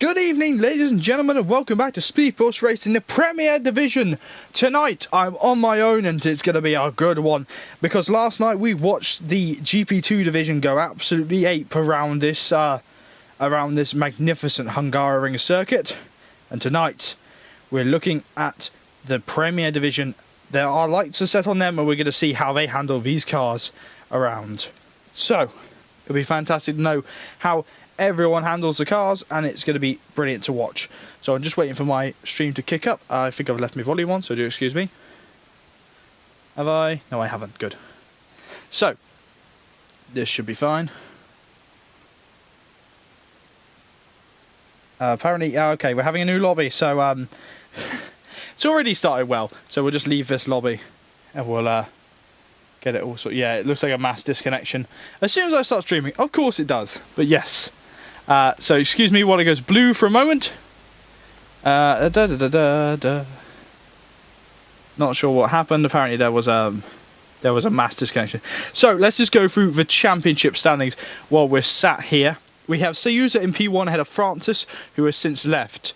Good evening, ladies and gentlemen, and welcome back to SpeedForce Racing, the Premier Division. Tonight, I'm on my own, and it's going to be a good one, because last night we watched the GP2 division go absolutely ape around this magnificent Hungary circuit, and tonight we're looking at the Premier Division. There are lights are set on them, and we're going to see how they handle these cars around. So, it'll be fantastic to know how everyone handles the cars, and it's going to be brilliant to watch. So I'm just waiting for my stream to kick up. I think I've left my volume on, so do excuse me. Have I? No, I haven't. Good. So this should be fine. Apparently, okay, we're having a new lobby, so it's already started well. So we'll just leave this lobby, and we'll get it all. So yeah, it looks like a mass disconnection as soon as I start streaming. Of course it does, but yes. So excuse me while it goes blue for a moment. Not sure what happened. Apparently there was a mass disconnection. So let's just go through the championship standings while we're sat here. We have Sayuza in P1 ahead of Francis, who has since left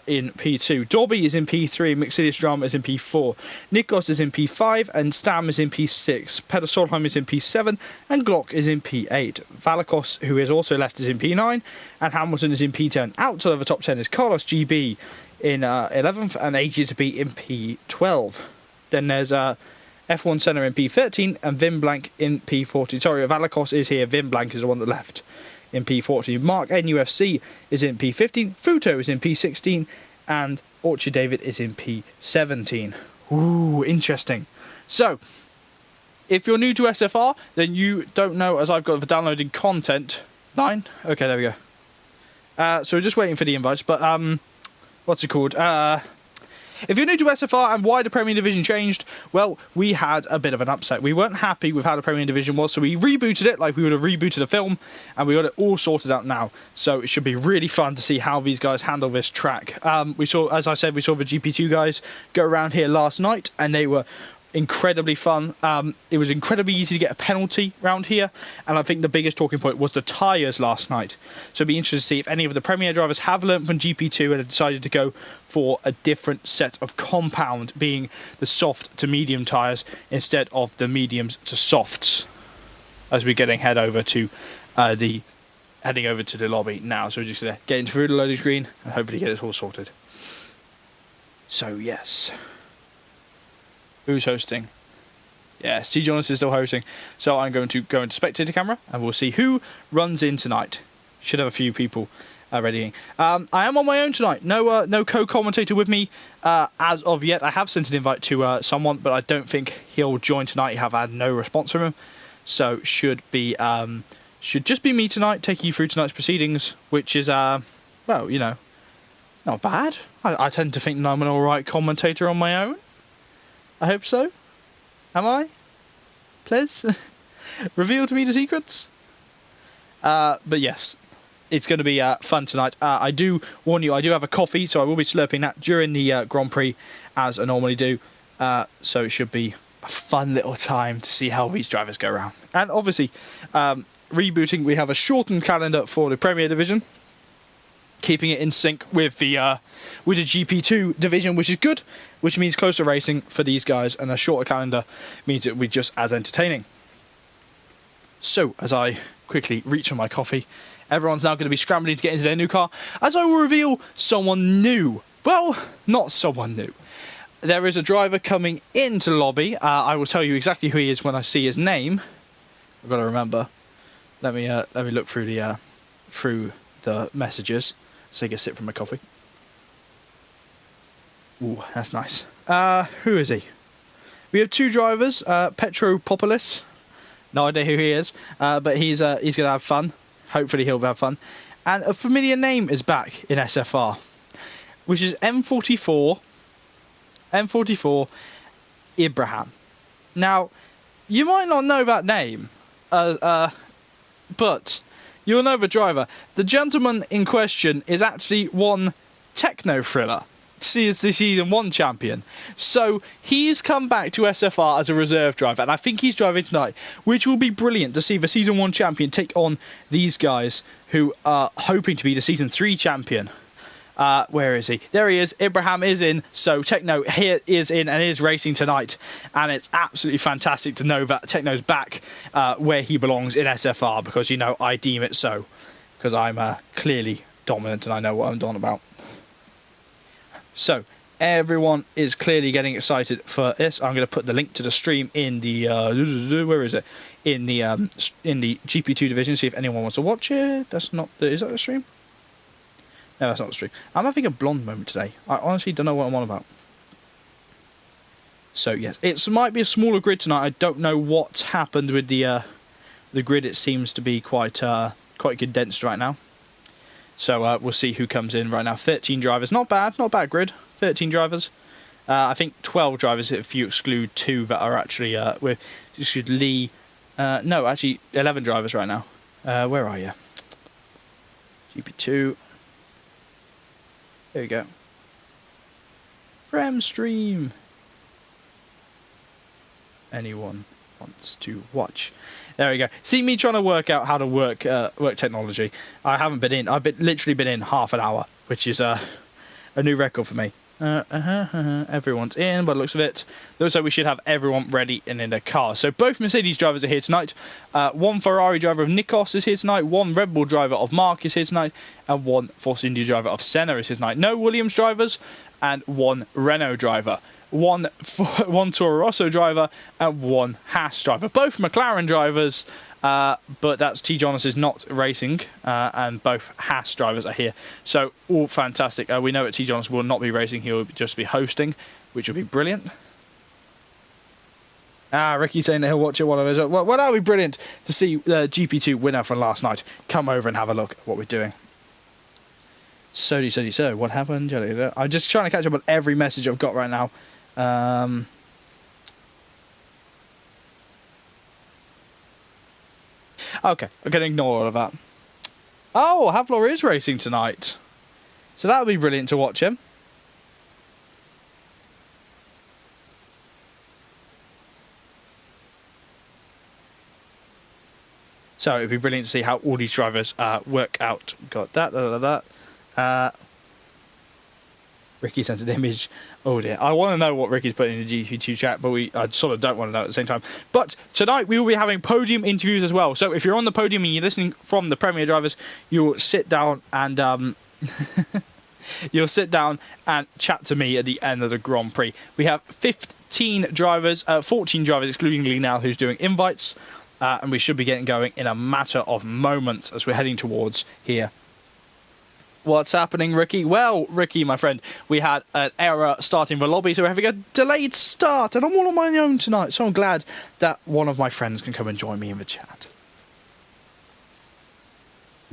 in P2. Dobby is in P3, Mixidius Drama is in P4, Nikos is in P5, and Stam is in P6. Peter Solheim is in P7, and Glock is in P8. Valakos, who has also left, is in P9, and Hamilton is in P10. Outside of the top 10 is Carlos GB in 11th, and AG to be in P12. Then there's F1 Senna in P13, and Vim Blank in P14. Sorry, Valakos is here, Vim Blank is the one that left in P14. Mark NUFC is in P15, Futo is in P16, and Orchard David is in P17. Ooh, interesting. So, if you're new to SFR, then you don't know, as I've got the downloading content. 9? Okay, there we go. So we're just waiting for the invites, but, what's it called? If you're new to SFR and why the Premier Division changed, well, we had a bit of an upset. We weren't happy with how the Premier Division was, so we rebooted it like we would have rebooted a film, and we got it all sorted out now. So it should be really fun to see how these guys handle this track. We saw, as I said, we saw the GP2 guys go around here last night, and they were incredibly fun. It was incredibly easy to get a penalty around here, and I think the biggest talking point was the tyres last night. So it'd be interesting to see if any of the Premier drivers have learnt from GP2 and have decided to go for a different set of compound, being the soft to medium tyres instead of the mediums to softs, as we're heading over to the lobby now. So we're just gonna get through the loading screen and hopefully get it all sorted. So yes. Who's hosting? Yes, T. Jonas is still hosting. So I'm going to go into spectator camera, and we'll see who runs in tonight. Should have a few people readying. I am on my own tonight. No co-commentator with me as of yet. I have sent an invite to someone, but I don't think he'll join tonight. I have had no response from him. So should just be me tonight, taking you through tonight's proceedings, which is well, you know, not bad. I tend to think that I'm an alright commentator on my own. I hope so. Am I? Please? Reveal to me the secrets? But yes, it's going to be fun tonight. I do warn you, I do have a coffee, so I will be slurping that during the Grand Prix, as I normally do. So it should be a fun little time to see how these drivers go around. And obviously, rebooting, we have a shortened calendar for the Premier Division, keeping it in sync with the GP2 division, which is good, which means closer racing for these guys, and a shorter calendar means it will be just as entertaining. So, as I quickly reach for my coffee, everyone's now going to be scrambling to get into their new car, as I will reveal someone new. Well, not someone new. There is a driver coming into the lobby. I will tell you exactly who he is when I see his name. I've got to remember. Let me look through the messages. So I can sip from my coffee. Ooh, that's nice. Who is he? We have two drivers. Petropopoulos. No idea who he is. But he's going to have fun. Hopefully he'll have fun. And a familiar name is back in SFR, which is M44 Ibrahim. Now, you might not know that name, but you'll know the driver. The gentleman in question is actually one Techno Thriller. He is the Season 1 champion. So he's come back to SFR as a reserve driver, and I think he's driving tonight, which will be brilliant to see the Season 1 champion take on these guys who are hoping to be the Season 3 champion. Where is he? There he is. Ibrahim is in. So Techno here is in and is racing tonight. And it's absolutely fantastic to know that Techno's back where he belongs in SFR, because, you know, I deem it so. Because I'm clearly dominant and I know what I'm on about. So everyone is clearly getting excited for this. I'm going to put the link to the stream in the where is it? In the GP2 division. See if anyone wants to watch it. That's not the. Is that the stream? No, that's not the stream. I'm having a blonde moment today. I honestly don't know what I'm on about. So yes, it might be a smaller grid tonight. I don't know what's happened with the grid. It seems to be quite condensed right now. So we'll see who comes in right now. 13 drivers, not bad grid. 13 drivers. I think 12 drivers if you exclude 2 that are actually with Lee. No, actually 11 drivers right now. Where are you? GP2. There you go. Prem stream. Anyone wants to watch? There we go. See me trying to work out how to work technology. I haven't been in. I've literally been in half an hour, which is a new record for me. Everyone's in by the looks of it. Looks like we should have everyone ready and in their car. So both Mercedes drivers are here tonight. One Ferrari driver of Nikos is here tonight. One Red Bull driver of Mark is here tonight. And one Force India driver of Senna is here tonight. No Williams drivers and one Renault driver. One Toro Rosso driver and one Haas driver. Both McLaren drivers, but that's T. Jonas is not racing, and both Haas drivers are here. So all fantastic. We know that T. Jonas will not be racing; he will just be hosting, which will be brilliant. Ricky's saying that he'll watch it while I'm well, that would be brilliant to see the GP2 winner from last night come over and have a look at what we're doing. So what happened? I'm just trying to catch up on every message I've got right now. Okay, I'm going to ignore all of that. Oh, Havlor is racing tonight. So that would be brilliant to watch him. So it would be brilliant to see how all these drivers work out. Got that. Ricky sent an image. Oh dear. I want to know what Ricky's putting in the GP2 chat, but I sort of don't want to know at the same time. But tonight we will be having podium interviews as well. So if you're on the podium and you're listening from the Premier drivers, you'll sit down and you'll sit down and chat to me at the end of the Grand Prix. We have 14 drivers excluding Lee now, who's doing invites, and we should be getting going in a matter of moments as we're heading towards here. What's happening, Ricky? Well, Ricky, my friend, we had an error starting the lobby, so we're having a delayed start, and I'm all on my own tonight, so I'm glad that one of my friends can come and join me in the chat.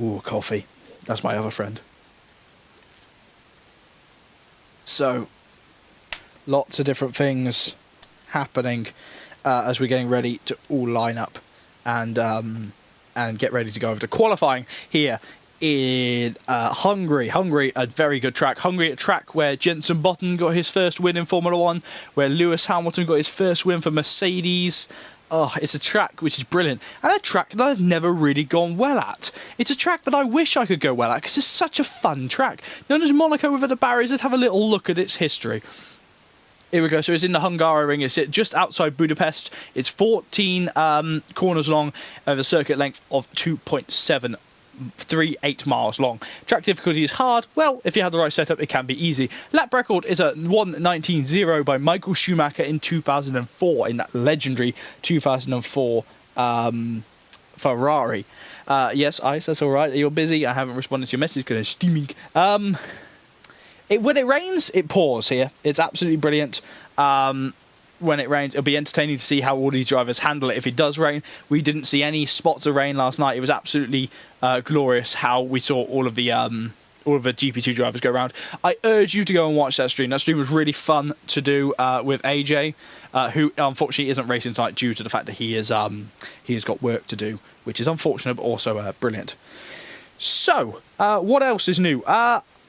Ooh, coffee. That's my other friend. So, lots of different things happening as we're getting ready to all line up and get ready to go over to qualifying here in Hungary. Hungary, a very good track. Hungary, a track where Jenson Button got his first win in Formula 1, where Lewis Hamilton got his first win for Mercedes. Oh, it's a track which is brilliant. And a track that I've never really gone well at. It's a track that I wish I could go well at, because it's such a fun track. Known as Monaco without the barriers, let's have a little look at its history. Here we go. So it's in the Hungary ring. It's just outside Budapest. It's 14 corners long, of a circuit length of 2.738 miles long. Track difficulty is hard. Well, if you have the right setup, it can be easy. Lap record is a 1:19.0 by Michael Schumacher in 2004, in that legendary 2004 Ferrari. Yes, Ice, that's all right. You're busy. I haven't responded to your message because it's steaming. When it rains, it pours here. It's absolutely brilliant. When it rains, it'll be entertaining to see how all these drivers handle it if it does rain. We didn't see any spots of rain last night. It was absolutely glorious how we saw all of the GP2 drivers go around. I urge you to go and watch that stream. That stream was really fun to do with AJ, who unfortunately isn't racing tonight due to the fact that he has got work to do, which is unfortunate but also brilliant. So, what else is new?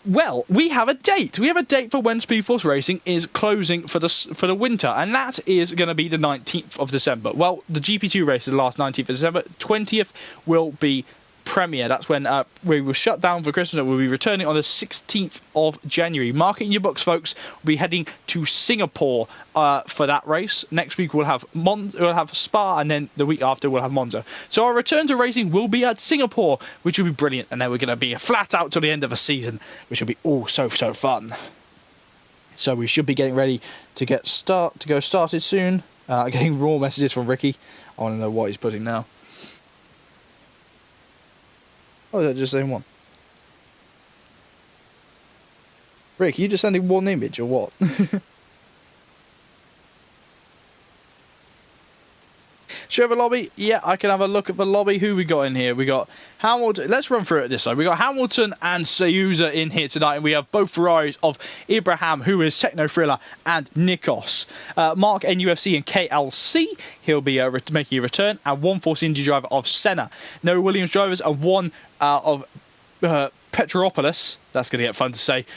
Well, we have a date. We have a date for when SpeedForce Racing is closing for the winter, and that is going to be the 19th of December. Well, the GP2 race is the last 19th of December. 20th will be premiere. That's when we will shut down for Christmas, and we'll be returning on the 16th of January. Mark it in your books, folks. We'll be heading to Singapore for that race. Next week we'll have Spa, and then the week after we'll have Monza. So our return to racing will be at Singapore, which will be brilliant, and then we're going to be flat out till the end of a season, which will be all so fun. So we should be getting ready to go started soon. Getting raw messages from Ricky. I want to know what he's putting now. Oh, is that just saying one? Rick, are you just sending one image or what? Should we have a lobby? Yeah, I can have a look at the lobby. Who we got in here? We got Hamilton. Let's run through it this side. We got Hamilton and Sayuza in here tonight, and we have both Ferraris of Ibrahim, who is Techno Thriller, and Nikos. Mark NUFC and KLC. He'll be making a return, and one Force India driver of Senna. No Williams drivers, and one of Petropoulos. That's going to get fun to say.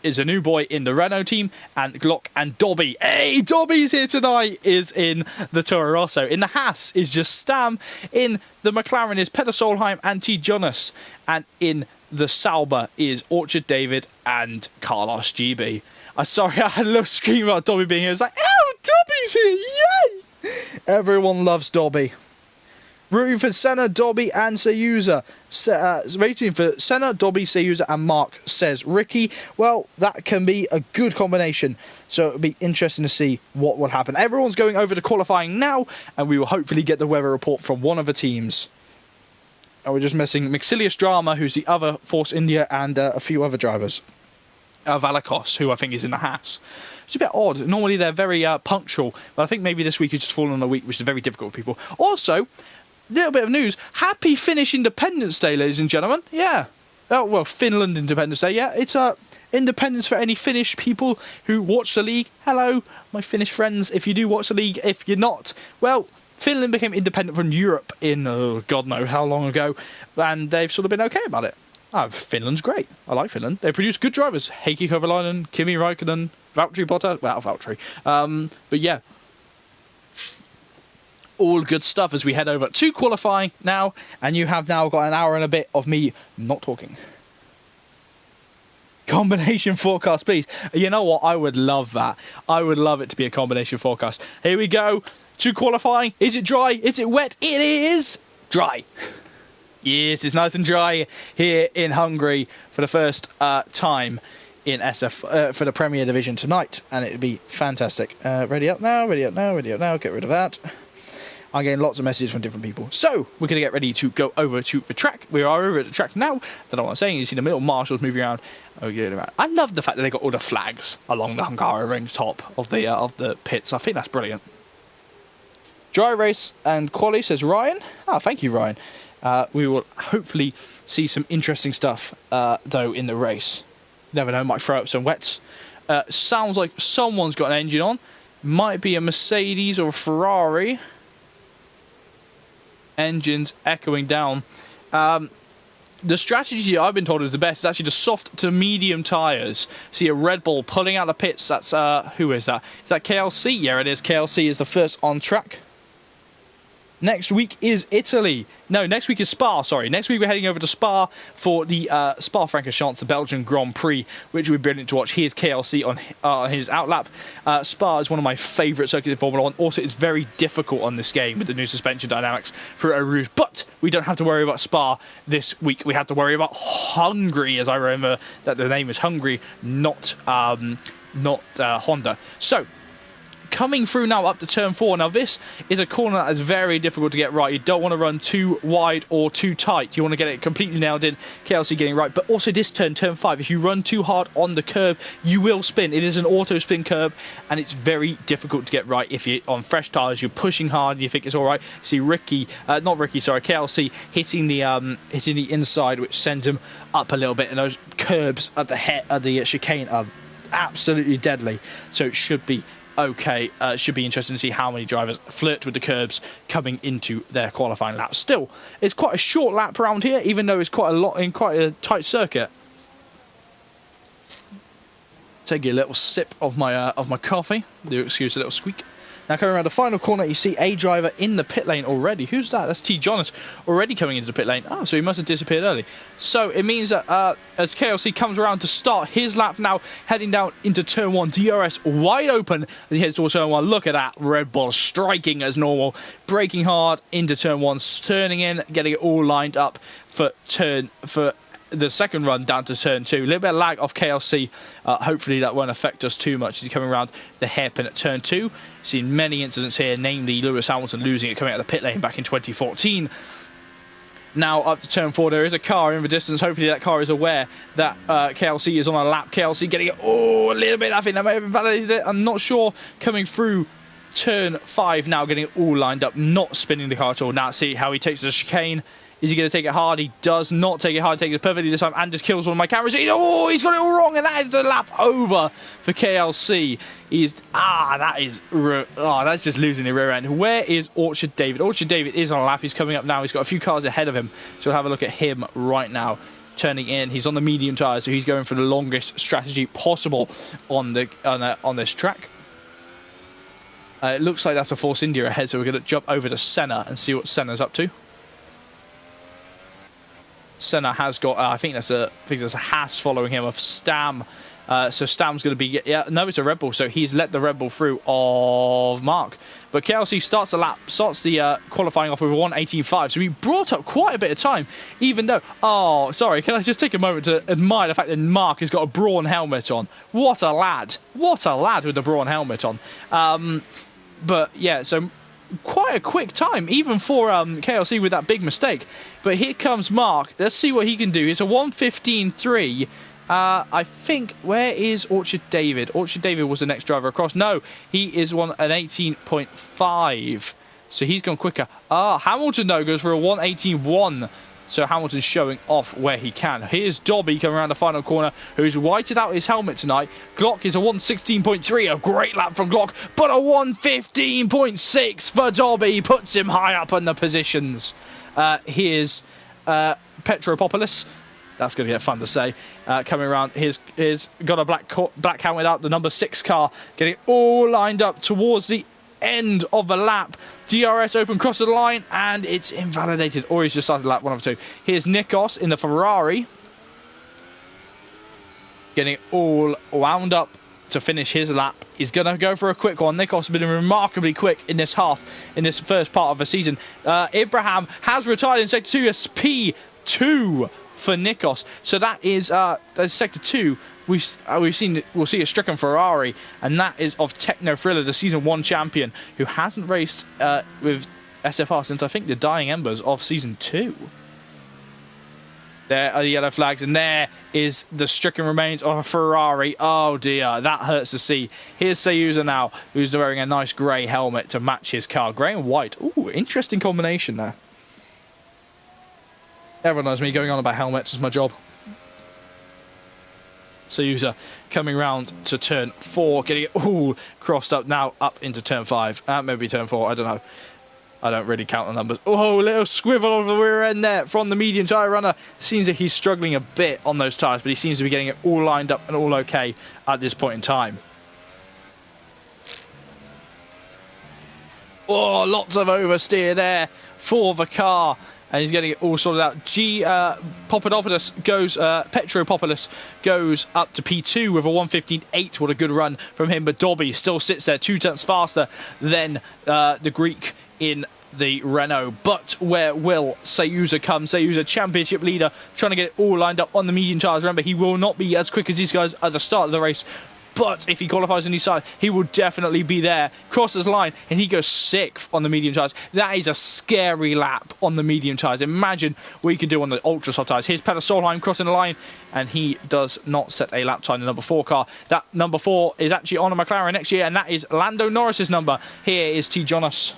Is a new boy in the Renault team, and Glock and Dobby. Hey, Dobby's here tonight, is in the Toro Rosso. In the Haas is just Stam. In the McLaren is Peter Solheim and T. Jonas. And in the Sauber is Orchard David and Carlos GB. Sorry, I had a little scream about Dobby being here. It's like, oh, Dobby's here, yay! Everyone loves Dobby. Rooting for Senna, Dobby, and Sayuza. Rating for Senna, Dobby, Sayuza, and Mark, says Ricky. Well, that can be a good combination. So it'll be interesting to see what will happen. Everyone's going over to qualifying now, and we will hopefully get the weather report from one of the teams. And we're just missing Maxilius Drama, who's the other Force India, and a few other drivers. Valakos, who I think is in the Haas. It's a bit odd. Normally they're very punctual, but I think maybe this week has just fallen on a week, which is very difficult for people. Also, little bit of news. Happy Finnish Independence Day, ladies and gentlemen. Yeah. Oh, well, Finland Independence Day. Yeah, it's independence for any Finnish people who watch the league. Hello, my Finnish friends. If you do watch the league, if you're not, well, Finland became independent from Europe in God knows how long ago, and they've sort of been okay about it. Finland's great. I like Finland. They produce good drivers. Heikki Kovalainen, Kimi Raikkonen, Valtteri Bottas. Well, Valtteri. But yeah. All good stuff as we head over to qualifying now, and you have now got an hour and a bit of me not talking. Combination forecast, please. You know what? I would love that. I would love it to be a combination forecast. Here we go to qualifying. Is it dry? Is it wet? It is dry. Yes, it's nice and dry here in Hungary for the first time in SF for the Premier Division tonight, and it'd be fantastic. Ready up now, ready up now, ready up now. Get rid of that. I'm getting lots of messages from different people. So, we're going to get ready to go over to the track. We are over at the track now. Don't know what I'm saying. You see the middle marshals moving around. Oh, yeah, I love the fact that they got all the flags along the Hungaroring top of the pits. I think that's brilliant. Dry race and quali, says Ryan. Oh, thank you, Ryan. We will hopefully see some interesting stuff, though, in the race. Never know, might throw up some wets. Sounds like someone's got an engine on. Might be a Mercedes or a Ferrari. Engines echoing down. The strategy I've been told is the best is actually the soft to medium tyres. See a Red Bull pulling out the pits. That's who is that? Is that KLC? Yeah, it is. KLC is the first on track. Next week is Italy. No, next week is Spa, sorry. Next week we're heading over to Spa for the Spa-Francorchamps, the Belgian Grand Prix, which will be brilliant to watch. Here's KLC on his outlap. Spa is one of my favourite circuits in Formula 1. Also, it's very difficult on this game with the new suspension dynamics for Eau Rouge. But we don't have to worry about Spa this week. We have to worry about Hungary, as I remember that the name is Hungary, not Honda. So, coming through now up to turn 4. Now this is a corner that is very difficult to get right. You don't want to run too wide or too tight. You want to get it completely nailed in. KLC getting right. But also this turn 5, if you run too hard on the curb, you will spin. It is an auto spin curb, and it's very difficult to get right. If you're on fresh tyres, you're pushing hard, you think it's all right. See KLC hitting the inside, which sends him up a little bit. And those curbs at the head of the chicane are absolutely deadly. So it should be okay. Should be interesting to see how many drivers flirt with the curbs coming into their qualifying lap. Still, it's quite a short lap around here, even though it's quite a lot in quite a tight circuit. Take a little sip of my coffee. Do excuse a little squeak. Now coming around the final corner, you see a driver in the pit lane already. Who's that? That's T. Jonas already coming into the pit lane. Oh, so he must have disappeared early. So it means that as KLC comes around to start his lap now, heading down into turn 1, DRS wide open as he heads towards turn 1. Look at that, Red Bull striking as normal, braking hard into turn 1, turning in, getting it all lined up for the second run down to turn 2. A little bit of lag off KLC. Hopefully that won't affect us too much as he's coming around the hairpin at turn 2. Seen many incidents here, namely Lewis Hamilton losing it coming out of the pit lane back in 2014. Now up to turn 4, there is a car in the distance. Hopefully that car is aware that KLC is on a lap. KLC getting it a little bit. I think that may have invalidated it. I'm not sure. Coming through turn 5 now, getting it all lined up, not spinning the car at all. Now see how he takes the chicane. Is he going to take it hard? He does not take it hard. Takes it perfectly this time and just kills one of my cameras. Oh, he's got it all wrong, and that is the lap over for KLC. That's just losing the rear end. Where is Orchard David? Orchard David is on a lap. He's coming up now. He's got a few cars ahead of him. So we'll have a look at him right now. Turning in, he's on the medium tyres, so he's going for the longest strategy possible on this track. It looks like that's a Force India ahead, so we're going to jump over to Senna and see what Senna's up to. Senna has got, I think there's a Haas following him of Stam. So Stam's going to be, no, it's a Red Bull. So he's let the Red Bull through of Mark. But KLC starts the qualifying off with a 1:18.5. So he brought up quite a bit of time, even though, oh, sorry, can I just take a moment to admire the fact that Mark has got a Brawn helmet on. What a lad. What a lad with the Brawn helmet on. But yeah, so quite a quick time, even for KLC with that big mistake. But here comes Mark. Let's see what he can do. It's a 1:15.3. I think, where is Orchard David? Orchard David was the next driver across. No, he is an 18.5. So he's gone quicker. Hamilton, though, goes for a 1:18.1. So Hamilton's showing off where he can. Here's Dobby coming around the final corner, who's whited out his helmet tonight. Glock is a 1:16.3, a great lap from Glock, but a 1:15.6 for Dobby puts him high up in the positions. Here's Petropoulos. That's going to get fun to say. Coming around, he's got a black helmet up, the number 6 car, getting it all lined up towards the end of the lap. DRS open, cross the line, and it's invalidated. Or he's just started lap 1 of 2. Here's Nikos in the Ferrari, getting all wound up to finish his lap. He's going to go for a quick one. Nikos has been remarkably quick in this first part of the season. Ibrahim has retired in Sector 2 as P2 for Nikos. So that is Sector 2. We'll see a stricken Ferrari, and that is of Techno Thriller, the Season 1 champion, who hasn't raced with SFR since, I think, the Dying Embers of Season 2. There are the yellow flags, and there is the stricken remains of a Ferrari. Oh dear, that hurts to see. Here's Sayuza now, who's wearing a nice grey helmet to match his car. Grey and white. Ooh, interesting combination there. Everyone knows me, going on about helmets is my job. Sayuza coming round to turn 4, getting it all crossed up now, up into turn 5. Maybe turn 4, I don't know. I don't really count the numbers. Oh, a little squivel on the rear end there from the medium tyre runner. Seems that he's struggling a bit on those tyres, but he seems to be getting it all lined up and all okay at this point in time. Oh, lots of oversteer there for the car. And he's getting it all sorted out. Petropoulos goes up to P2 with a 1:15.8. What a good run from him. But Dobby still sits there 2 tenths faster than the Greek in the Renault. But where will Sayuza come? Sayuza, championship leader, trying to get it all lined up on the medium tyres. Remember, he will not be as quick as these guys at the start of the race. But if he qualifies on his side, he will definitely be there. Crosses the line, and he goes 6th on the medium tyres. That is a scary lap on the medium tyres. Imagine what he can do on the ultra soft tyres. Here's Peter Solheim crossing the line, and he does not set a lap time. The number 4 car. That number 4 is actually on a McLaren next year, and that is Lando Norris's number. Here is T. Jonas.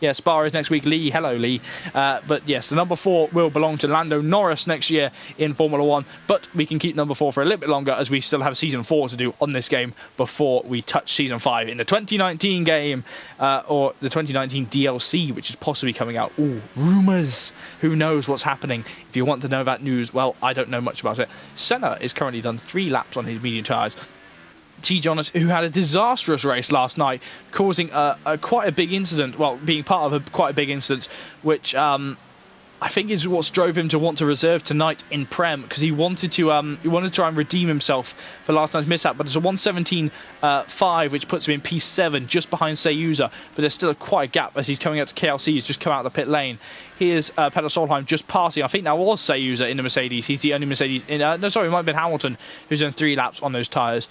Yeah, Spa is next week. Lee, hello Lee. But yes, the number 4 will belong to Lando Norris next year in Formula 1. But we can keep number 4 for a little bit longer, as we still have Season 4 to do on this game before we touch Season 5 in the 2019 game, or the 2019 DLC, which is possibly coming out. Ooh, rumours. Who knows what's happening? If you want to know that news, well, I don't know much about it. Senna is currently done 3 laps on his medium tyres. T. Jonas, who had a disastrous race last night, causing quite a big incident, well, being part of quite a big incident, which I think is what's drove him to want to reserve tonight in Prem, because he wanted to try and redeem himself for last night's mishap. But it's a 1:17.5, which puts him in P7, just behind Sayuza. But there's still quite a gap as he's coming out to KLC. He's just come out of the pit lane. Here's Peter Solheim just passing. I think that was Sayuza in the Mercedes. He's the only Mercedes in. No, sorry, it might have been Hamilton, who's done 3 laps on those tyres.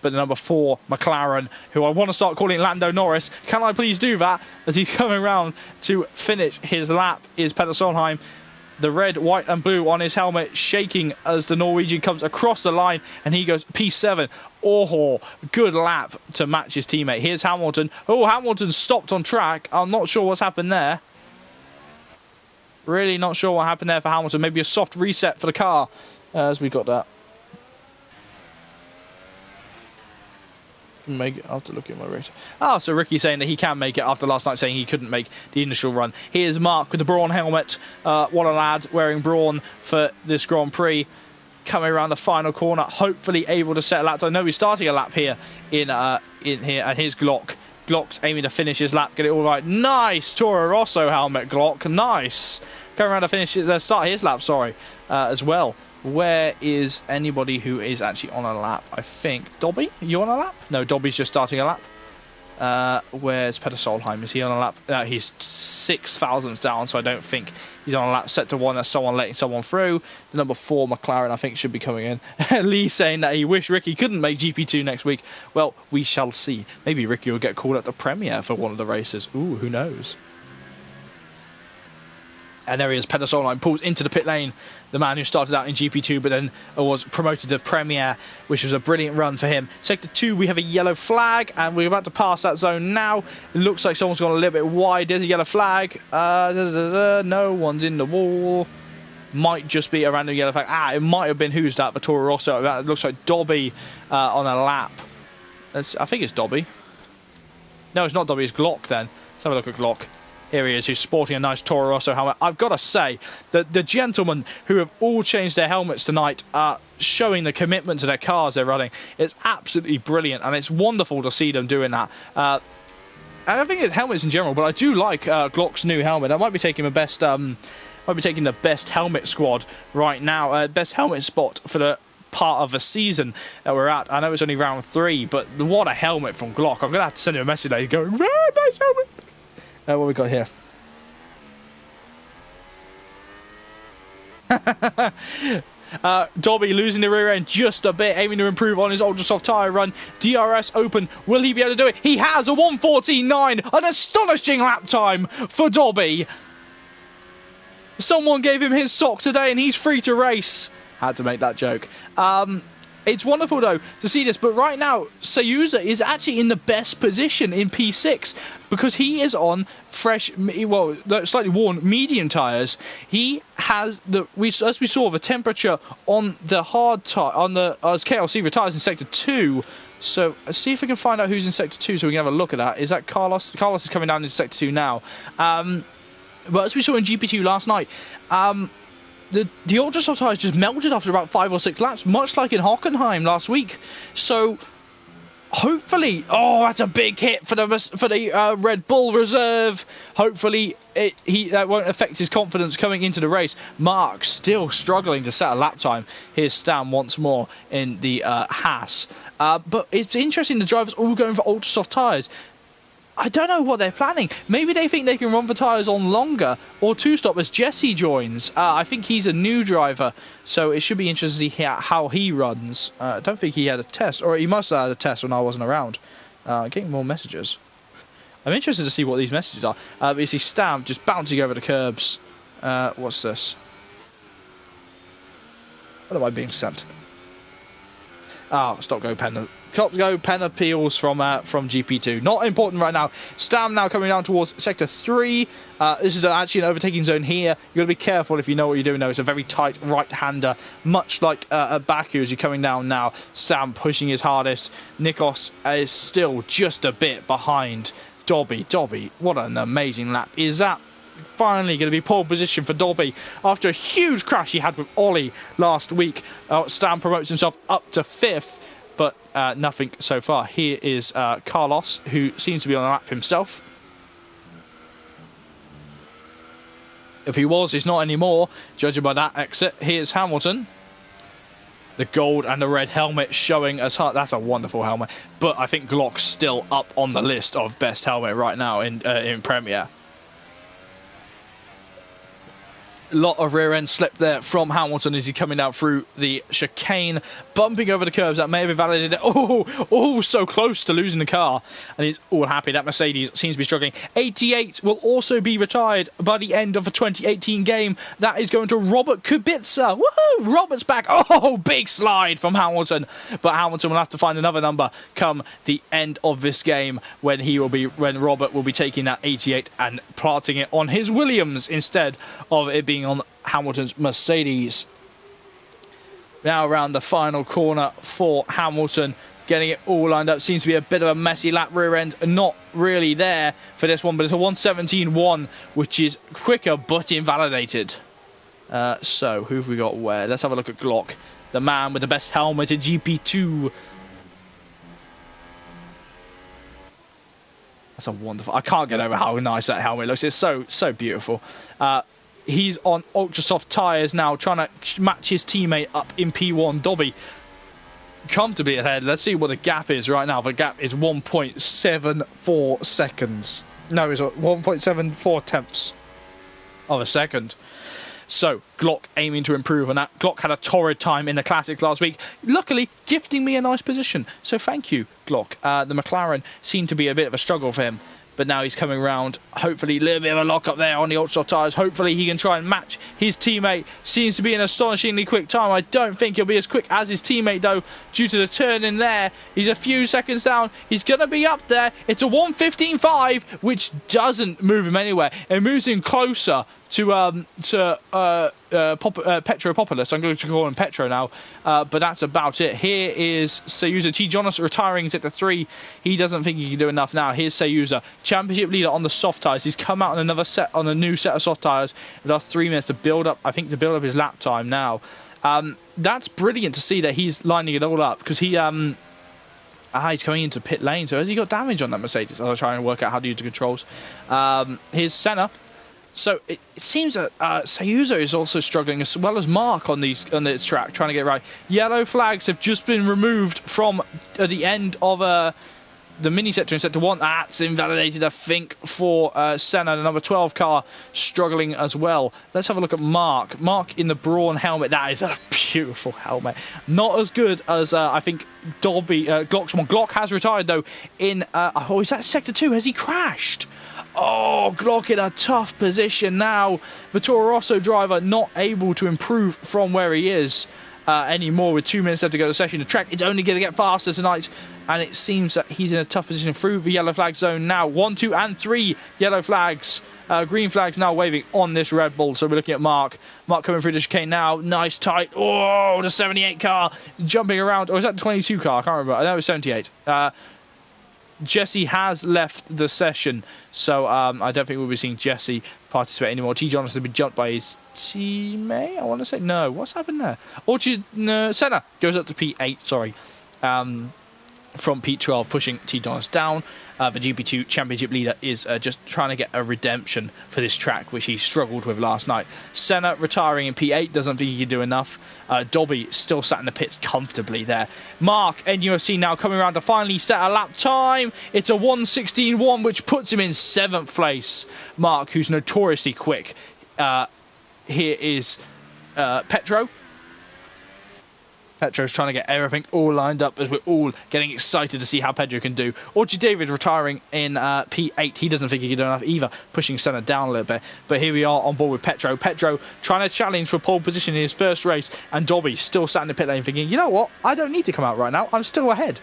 But the number 4, McLaren, who I want to start calling Lando Norris. Can I please do that? As he's coming around to finish his lap is Peter Solheim. The red, white and blue on his helmet shaking as the Norwegian comes across the line and he goes P7. Oh, good lap to match his teammate. Here's Hamilton. Oh, Hamilton stopped on track. I'm not sure what's happened there. Really not sure what happened there for Hamilton. Maybe a soft reset for the car as we got that. Make it after looking at my race. Oh, so Ricky saying that he can make it after last night saying he couldn't make the initial run. Here's Mark with the Brawn helmet. What a lad, wearing Brawn for this Grand Prix. Coming around the final corner, hopefully able to set a lap. I know he's starting a lap here in here, and here's Glock. Glock's aiming to finish his lap, get it all right. Nice Toro Rosso helmet, Glock. Nice. Coming around to finish his, start his lap. Sorry, as well. Where is anybody who is actually on a lap? I think Dobby, are you on a lap? No, Dobby's just starting a lap. Where's Peter Solheim? Is he on a lap? He's 6 thousandths down, so I don't think he's on a lap. Set to 1. That's someone letting someone through. The number 4, McLaren, I think should be coming in. Lee saying that he wished Ricky couldn't make GP2 next week. Well, we shall see. Maybe Ricky will get called at the premiere for one of the races. Ooh, who knows? And there he is, Peter Solheim pulls into the pit lane. The man who started out in GP2 but then was promoted to Premier, which was a brilliant run for him. Sector 2, we have a yellow flag, and we're about to pass that zone now. It looks like someone's gone a little bit wide. There's a yellow flag. No one's in the wall. Might just be a random yellow flag. It might have been, who's that? Toro Rosso. That looks like Dobby on a lap. I think it's Dobby. No, it's not Dobby, it's Glock then. Let's have a look at Glock. Here he is, who's sporting a nice Toro Rosso helmet. I've got to say that the gentlemen who have all changed their helmets tonight are showing the commitment to their cars they're running. It's absolutely brilliant, and it's wonderful to see them doing that. And I think it's helmets in general, but I do like Glock's new helmet. I might be taking the best, the best helmet squad right now. Best helmet spot for the part of the season that we're at. I know it's only round 3, but what a helmet from Glock. I'm gonna have to send him a message later going, nice helmet. What we got here? Dobby losing the rear end just a bit, aiming to improve on his ultra soft tyre run. DRS open. Will he be able to do it? He has a 1:14.9, an astonishing lap time for Dobby. Someone gave him his sock today and he's free to race. Had to make that joke. It's wonderful, though, to see this. But right now, Sayuza is actually in the best position in P6 because he is on fresh, well, slightly worn medium tyres. He has as we saw, the temperature on the hard tyre, on the KLC retires in Sector 2. So let's see if we can find out who's in Sector 2 so we can have a look at that. Is that Carlos? Carlos is coming down into Sector 2 now. But as we saw in GP2 last night, the ultra soft tyres just melted after about 5 or 6 laps, much like in Hockenheim last week. So hopefully, that's a big hit for the Red Bull reserve. Hopefully that won't affect his confidence coming into the race. Mark still struggling to set a lap time. Here's Stan once more in the Haas. But it's interesting, the drivers all going for ultra soft tyres. I don't know what they're planning. Maybe they think they can run the tyres on longer or two-stop as Jesse joins. I think he's a new driver, so it should be interesting to see how he runs. I don't think he had a test, or he must have had a test when I wasn't around. Getting more messages. I'm interested to see what these messages are. You see Stamp just bouncing over the curbs. What's this? What am I being sent? Stop go pen. Pen appeals from GP2. Not important right now. Stam now coming down towards Sector 3. This is actually an overtaking zone here. You've got to be careful if you know what you're doing though. It's a very tight right-hander, much like at Baku as you're coming down now. Sam pushing his hardest. Nikos is still just a bit behind Dobby. Dobby, what an amazing lap. Is that finally going to be pole position for Dobby after a huge crash he had with Ollie last week? Stam promotes himself up to 5th. but nothing so far. Here is Carlos, who seems to be on the lap himself. If he was, he's not anymore, judging by that exit. Here's Hamilton. The gold and the red helmet showing as hard. That's a wonderful helmet. But I think Glock's still up on the list of best helmet right now in Premier. Lot of rear end slip there from Hamilton as he's coming down through the chicane, bumping over the curves. That may have invalidated. Oh, so close to losing the car, and he's all happy. That Mercedes seems to be struggling. 88 will also be retired by the end of the 2018 game. That is going to Robert Kubica. Woohoo! Robert's back. Oh, big slide from Hamilton, but Hamilton will have to find another number come the end of this game when Robert will be taking that 88 and planting it on his Williams instead of it being on Hamilton's Mercedes. Now around the final corner for Hamilton, getting it all lined up. Seems to be a bit of a messy lap rear end, not really there for this one, but it's a 1:17.1, which is quicker but invalidated. So who have we got where? Let's have a look at Glock, the man with the best helmet in GP2. That's a wonderful. I can't get over how nice that helmet looks. It's so beautiful. He's on ultra soft tyres now, trying to match his teammate up in P1. Dobby comfortably ahead. Let's see what the gap is right now. The gap is 1.74 seconds. No, it's 1.74 tenths of a second. So Glock aiming to improve on that. Glock had a torrid time in the Classic last week, luckily gifting me a nice position. So thank you, Glock. The McLaren seemed to be a bit of a struggle for him, but now he's coming round. Hopefully a little bit of a lock up there on the ultra soft tyres. Hopefully he can try and match his teammate. Seems to be an astonishingly quick time. I don't think he'll be as quick as his teammate though, due to the turn in there. He's a few seconds down. He's going to be up there. It's a 1:15.5, which doesn't move him anywhere. It moves him closer to Petropopoulos. I'm going to call him Petro now, but that's about it. Here is Sayuza. T. Jonas retiring in sector 3. He doesn't think he can do enough now. Here's Sayuza, championship leader on the soft tyres. He's come out on a new set of soft tyres. It lasts 3 minutes to build up his lap time now. That's brilliant to see that he's lining it all up, because he's coming into pit lane. So has he got damage on that Mercedes? I'll try and work out how to use the controls. Here's Senna. So it seems that Sayuza is also struggling, as well as Mark on this track, trying to get it right. Yellow flags have just been removed from the end of the mini sector in sector 1. That's invalidated, I think, for Senna, the number 12 car, struggling as well. Let's have a look at Mark. Mark in the Brawn helmet. That is a beautiful helmet. Not as good as I think Glock's one. Glock has retired though in is that sector 2? Has he crashed? Oh, Glock in a tough position now. The Toro Rosso driver not able to improve from where he is anymore, with 2 minutes left to go to the session. The track is only going to get faster tonight, and it seems that he's in a tough position through the yellow flag zone now. 1, 2, and 3 yellow flags. Green flags now waving on this Red Bull. So we're looking at Mark. Mark coming through the chicane now. Nice tight. Oh, the 78 car jumping around. Or is that the 22 car? I can't remember. I know it was 78. Jesse has left the session, so I don't think we'll be seeing Jesse participate anymore. T. Johnson has been jumped by his teammate, I want to say. No, what's happened there? Senna goes up to P8, sorry. From P12, pushing T. Jonas down. The GP2 championship leader is just trying to get a redemption for this track, which he struggled with last night. Senna retiring in P8, doesn't think he can do enough. Dobby still sat in the pits comfortably there. Mark, NUFC now coming around to finally set a lap time. It's a 1:16.1, which puts him in 7th place. Mark, who's notoriously quick. Here is Petro. Petro's trying to get everything all lined up as we're all getting excited to see how Pedro can do. Orchie David retiring in P8. He doesn't think he can do enough either, pushing Senna down a little bit. But here we are on board with Petro. Petro trying to challenge for pole position in his first race, and Dobby still sat in the pit lane thinking, you know what, I don't need to come out right now, I'm still ahead.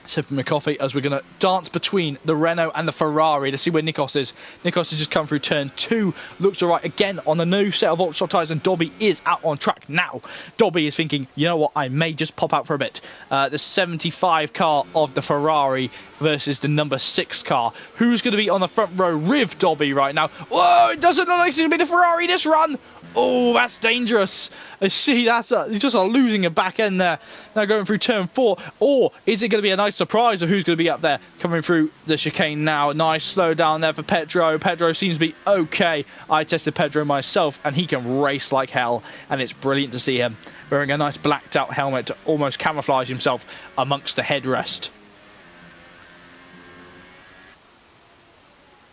Sipping my coffee as we're going to dance between the Renault and the Ferrari to see where Nikos is. Nikos has just come through turn 2. Looks alright again on the new set of ultra tyres, and Dobby is out on track now. Dobby is thinking, you know what, I may just pop out for a bit. The 75 car of the Ferrari versus the number 6 car. Who's going to be on the front row with Dobby right now? Whoa, it doesn't look like it's going to be the Ferrari this run. Oh, that's dangerous. See, that's just losing a back end there. Now going through turn 4. Or is it going to be a nice surprise of who's going to be up there coming through the chicane now? Nice slow down there for Pedro. Pedro seems to be okay. I tested Pedro myself and he can race like hell. And it's brilliant to see him wearing a nice blacked out helmet to almost camouflage himself amongst the headrest.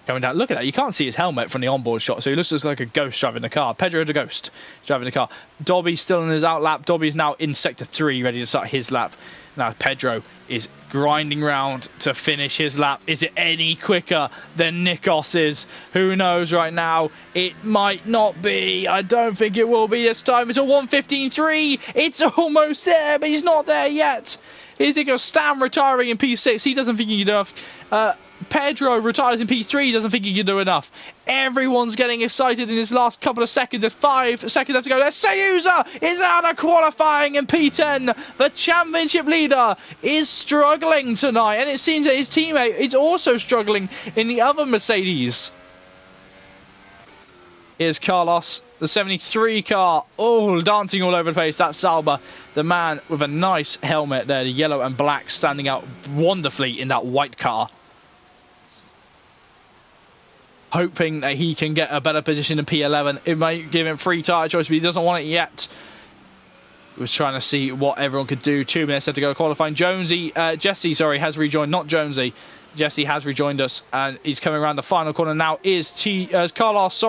Coming down, look at that, you can't see his helmet from the onboard shot, so he looks like a ghost driving the car. Pedro the Ghost driving the car. Dobby still in his out lap. Dobby's now in sector 3, ready to start his lap. Now Pedro is grinding round to finish his lap. Is it any quicker than Nikos's? Who knows right now? It might not be. I don't think it will be this time. It's a 1:15.3. It's almost there, but he's not there yet. Here's Nikos. Stam retiring in P6. He doesn't think he can do enough. Pedro retires in P3, doesn't think he can do enough. Everyone's getting excited in this last couple of seconds. There's 5 seconds left to go. There's Sayuza is out of qualifying in P10. The championship leader is struggling tonight, and it seems that his teammate is also struggling in the other Mercedes. Here's Carlos, the 73 car, dancing all over the place. That's Salba, the man with a nice helmet there, the yellow and black, standing out wonderfully in that white car. Hoping that he can get a better position in P11. It might give him free tyre choice, but he doesn't want it yet. He was trying to see what everyone could do. 2 minutes left to go qualifying. Jesse, has rejoined, not Jonesy. Jesse has rejoined us, and he's coming around the final corner now. Carlos,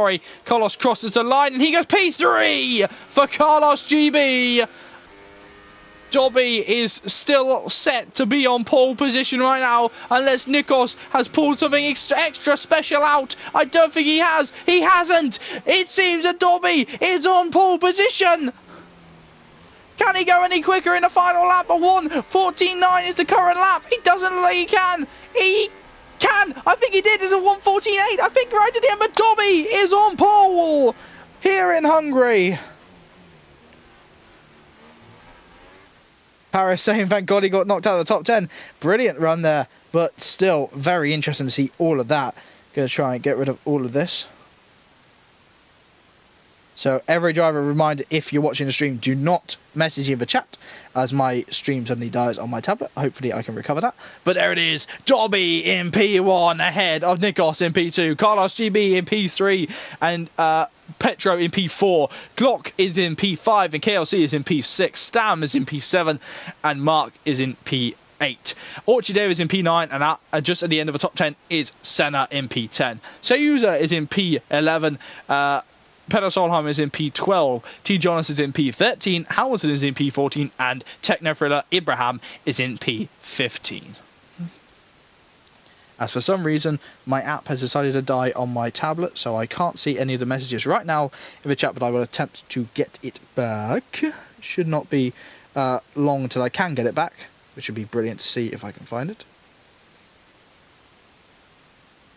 Carlos crosses the line, and he goes P3 for Carlos GB. Dobby is still set to be on pole position right now, unless Nikos has pulled something extra special out. I don't think he has. He hasn't. It seems that Dobby is on pole position. Can he go any quicker in the final lap? A 1:14.9 is the current lap. He doesn't look like he can. He can. I think he did. It's a 1:14.8. I think right at the end, but Dobby is on pole here in Hungary. Paris saying, thank God he got knocked out of the top 10. Brilliant run there, but still very interesting to see all of that. Going to try and get rid of all of this. So every driver, reminder, if you're watching the stream, do not message in the chat as my stream suddenly dies on my tablet. Hopefully I can recover that. But there it is. Dobby in P1 ahead of Nikos in P2. Carlos GB in P3 and Petro in P4. Glock is in P5 and KLC is in P6. Stam is in P7 and Mark is in P8. Orchideo is in P9 and just at the end of the top 10 is Senna in P10. Sayuza is in P11. Pedro Solheim is in P12, T. Jonas is in P13, Hamilton is in P14, and Technofriller Ibrahim is in P15. As for some reason, my app has decided to die on my tablet, so I can't see any of the messages right now in the chat, but I will attempt to get it back. Should not be long until I can get it back, which would be brilliant to see if I can find it.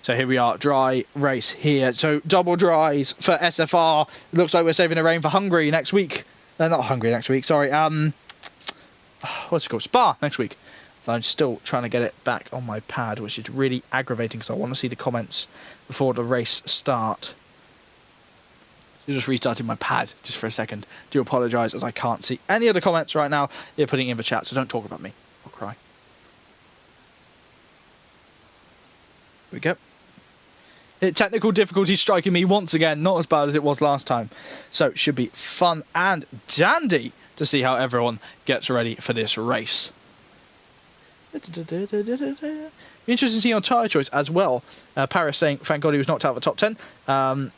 So here we are, dry race here. So double dries for SFR. It looks like we're saving the rain for Hungary next week. Not Hungary next week, sorry. What's it called? Spa next week. So I'm still trying to get it back on my pad, which is really aggravating because I want to see the comments before the race start. So just restarting my pad just for a second. Do apologise as I can't see any of the comments right now. They're putting in the chat, so don't talk about me. I'll cry. Here we go. Technical difficulty striking me once again, not as bad as it was last time. So it should be fun and dandy to see how everyone gets ready for this race. Be interesting to see on tyre choice as well. Paris saying, thank God he was knocked out of the top 10.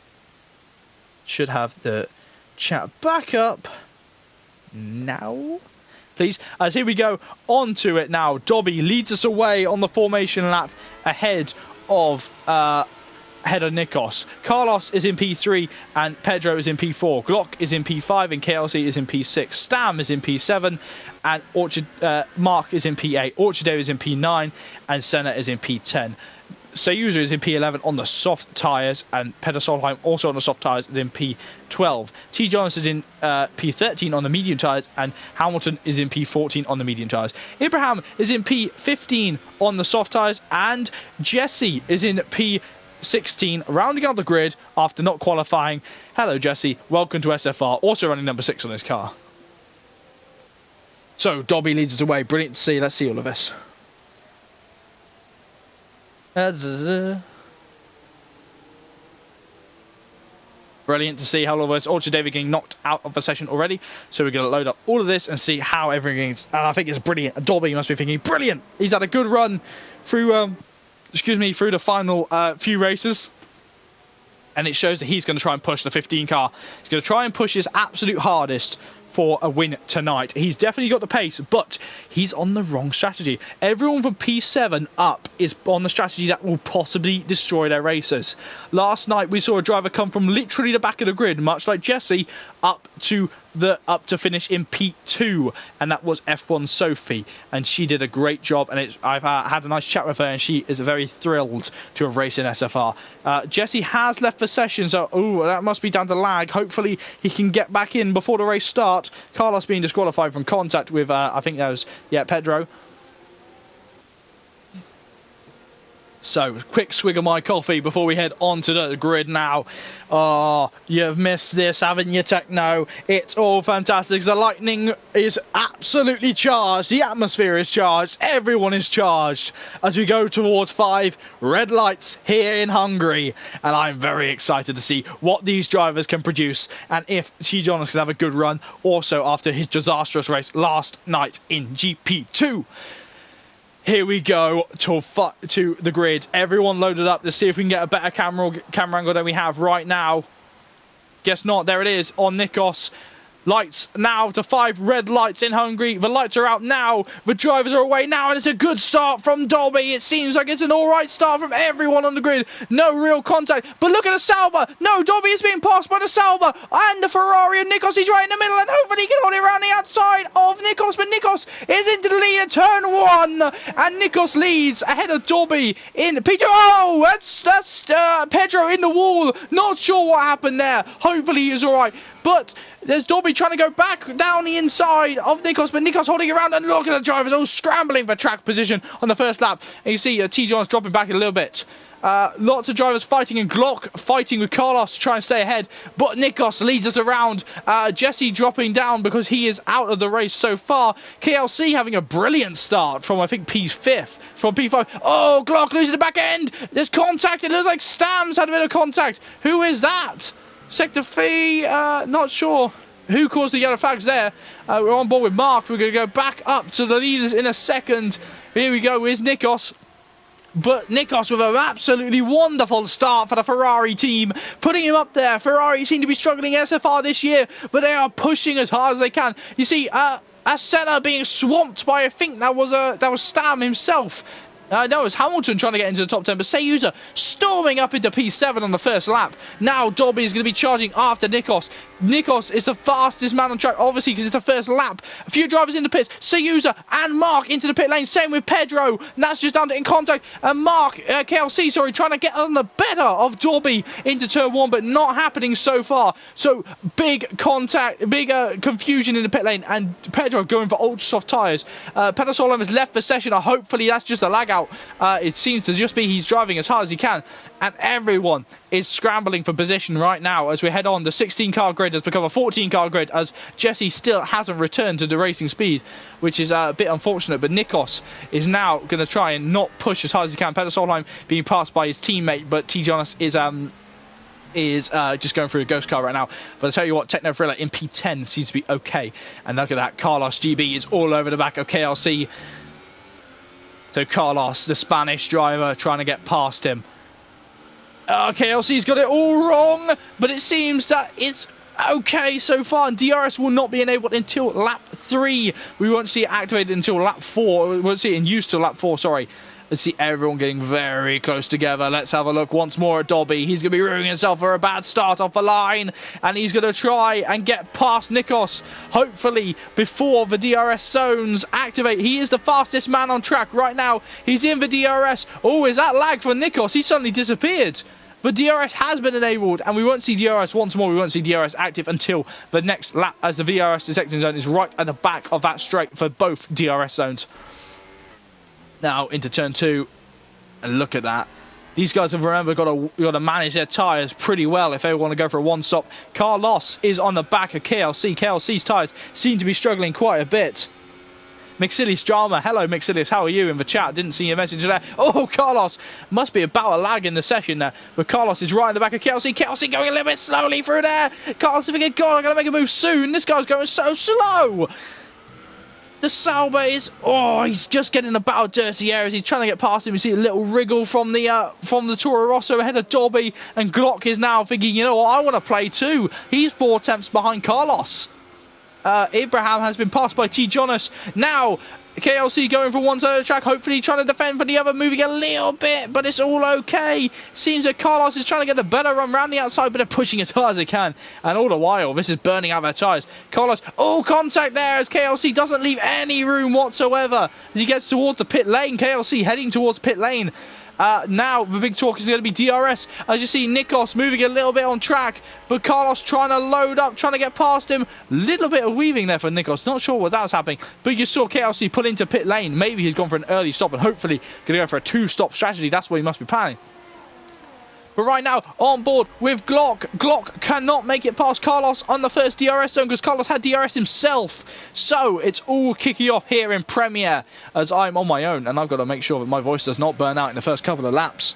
Should have the chat back up now. Please, as here we go on to it now. Dobby leads us away on the formation lap ahead of Nikos. Carlos is in P3 and Pedro is in P4. Glock is in P5 and KLC is in P6. Stam is in P7 and Mark is in P8. Orchideo is in P9 and Senna is in P10. Sayuza is in P11 on the soft tyres and Pedro Solheim also on the soft tyres is in P12. T. Jonas is in P13 on the medium tyres and Hamilton is in P14 on the medium tyres. Ibrahim is in P15 on the soft tyres and Jesse is in P 16, rounding out the grid after not qualifying. Hello, Jesse. Welcome to SFR. Also running number 6 on his car. So, Dobby leads us away. Brilliant to see. Let's see all of this. Brilliant to see how all of us. Also, David getting knocked out of the session already. So we're going to load up all of this and see how everything is. And I think it's brilliant. Dobby must be thinking, brilliant. He's had a good run through, through the final few races. And it shows that he's going to try and push the 15 car. He's going to try and push his absolute hardest for a win tonight. He's definitely got the pace, but he's on the wrong strategy. Everyone from P7 up is on the strategy that will possibly destroy their races. Last night we saw a driver come from literally the back of the grid, much like Jesse, up to finish in P2, and that was F1 Sophie, and she did a great job. And I've had a nice chat with her, and she is very thrilled to have raced in SFR. Jesse has left the session, so that must be down to lag. Hopefully he can get back in before the race starts. Carlos being disqualified from contact with I think that was Pedro. So, quick swig of my coffee before we head on to the grid now. Oh, you've missed this, haven't you, Techno? It's all fantastic. The lightning is absolutely charged. The atmosphere is charged. Everyone is charged as we go towards 5 red lights here in Hungary. And I'm very excited to see what these drivers can produce and if T. Jonas can have a good run also after his disastrous race last night in GP2. Here we go to the grid. Everyone loaded up to see if we can get a better camera angle than we have right now. Guess not. There it is on Nikos. Lights now to 5 red lights in Hungary. The lights are out now. The drivers are away now, and it's a good start from Dobby. It seems like it's an alright start from everyone on the grid. No real contact. But look at the Sauber. No, Dobby is being passed by the Sauber and the Ferrari, and Nikos is right in the middle, and hopefully he can hold it around the outside of Nikos. But Nikos is into the lead at turn 1, and Nikos leads ahead of Dobby in P2. Oh, that's Pedro in the wall. Not sure what happened there. Hopefully he is alright. But there's Dobby trying to go back down the inside of Nikos, but Nikos holding around, and look at the drivers all scrambling for track position on the first lap. And you see T. John's dropping back a little bit. Lots of drivers fighting, and Glock fighting with Carlos to try and stay ahead, but Nikos leads us around. Jesse dropping down because he is out of the race so far. KLC having a brilliant start from, I think, P5. From P5. Oh, Glock losing the back end. There's contact. It looks like Stams had a bit of contact. Who is that? Sector Fee, not sure who caused the yellow flags there. We're on board with Mark. We're going to go back up to the leaders in a second. Here we go with Nikos. But Nikos with an absolutely wonderful start for the Ferrari team, putting him up there. Ferrari seem to be struggling SFR this year, but they are pushing as hard as they can. You see, Senna being swamped by, I think that was Stam himself. No, it was Hamilton trying to get into the top 10, but Sayuza storming up into P7 on the first lap. Now Dobby is going to be charging after Nikos. Nikos is the fastest man on track, obviously, because it's the first lap. A few drivers in the pits. Sayuza and Mark into the pit lane. Same with Pedro. And that's just down to in contact. And Mark, KLC, sorry, trying to get on the better of Dobby into turn 1, but not happening so far. So big contact, big confusion in the pit lane, and Pedro going for ultra soft tyres. Pedro Solom has left the session. Hopefully that's just a lag out. It seems to just be he's driving as hard as he can, and everyone is scrambling for position right now as we head on. The 16 car grid has become a 14 car grid as Jesse still hasn't returned to the racing speed, which is a bit unfortunate. But Nikos is now going to try and not push as hard as he can. Peter Solheim being passed by his teammate, but T. Jonas is just going through a ghost car right now. But I'll tell you what, Techno Thriller in P10 seems to be okay. And look at that, Carlos GB is all over the back of KLC. So Carlos, the Spanish driver, trying to get past him. KLC's got it all wrong, but it seems that it's okay so far. And DRS will not be enabled until lap 3. We won't see it activated until lap 4. We won't see it in use till lap 4, sorry. Let's see everyone getting very close together. Let's have a look once more at Dobby. He's going to be ruining himself for a bad start off the line. And he's going to try and get past Nikos, hopefully, before the DRS zones activate. He is the fastest man on track right now. He's in the DRS. Oh, is that lag for Nikos? He suddenly disappeared. The DRS has been enabled, and we won't see DRS once more. We won't see DRS active until the next lap, as the VRS detecting zone is right at the back of that straight for both DRS zones. Now into turn 2, and look at that. These guys have, remember, got to manage their tyres pretty well if they want to go for a one-stop. Carlos is on the back of KLC. KLC's tyres seem to be struggling quite a bit. Mixilius Drama, hello Mixilius, how are you in the chat? Didn't see your message there. Oh, Carlos, must be about a lag in the session there. But Carlos is right in the back of KLC. KLC going a little bit slowly through there. Carlos is thinking, God, I'm going to make a move soon. This guy's going so slow. The Sauber is, oh, he's just getting about dirty areas. He's trying to get past him. You see a little wriggle from the Toro Rosso ahead of Dobby, and Glock is now thinking, you know what, I want to play too. He's 4 tenths behind Carlos. Abraham has been passed by T. Jonas. Now, KLC going for one side of the track, hopefully trying to defend for the other, moving a little bit, but it's all okay. Seems that Carlos is trying to get the better run around the outside, but they're pushing as hard as they can. And all the while, this is burning out their tyres. Carlos, oh, contact there as KLC doesn't leave any room whatsoever. As he gets towards the pit lane, KLC heading towards pit lane. Now the big talk is going to be DRS. As you see, Nikos moving a little bit on track, but Carlos trying to load up, trying to get past him. Little bit of weaving there for Nikos. Not sure what that was happening, but you saw KLC pull into pit lane. Maybe he's gone for an early stop and hopefully going to go for a 2-stop strategy. That's what he must be planning. But right now, on board with Glock. Glock cannot make it past Carlos on the first DRS zone because Carlos had DRS himself. So it's all kicking off here in Premier as I'm on my own. And I've got to make sure that my voice does not burn out in the first couple of laps.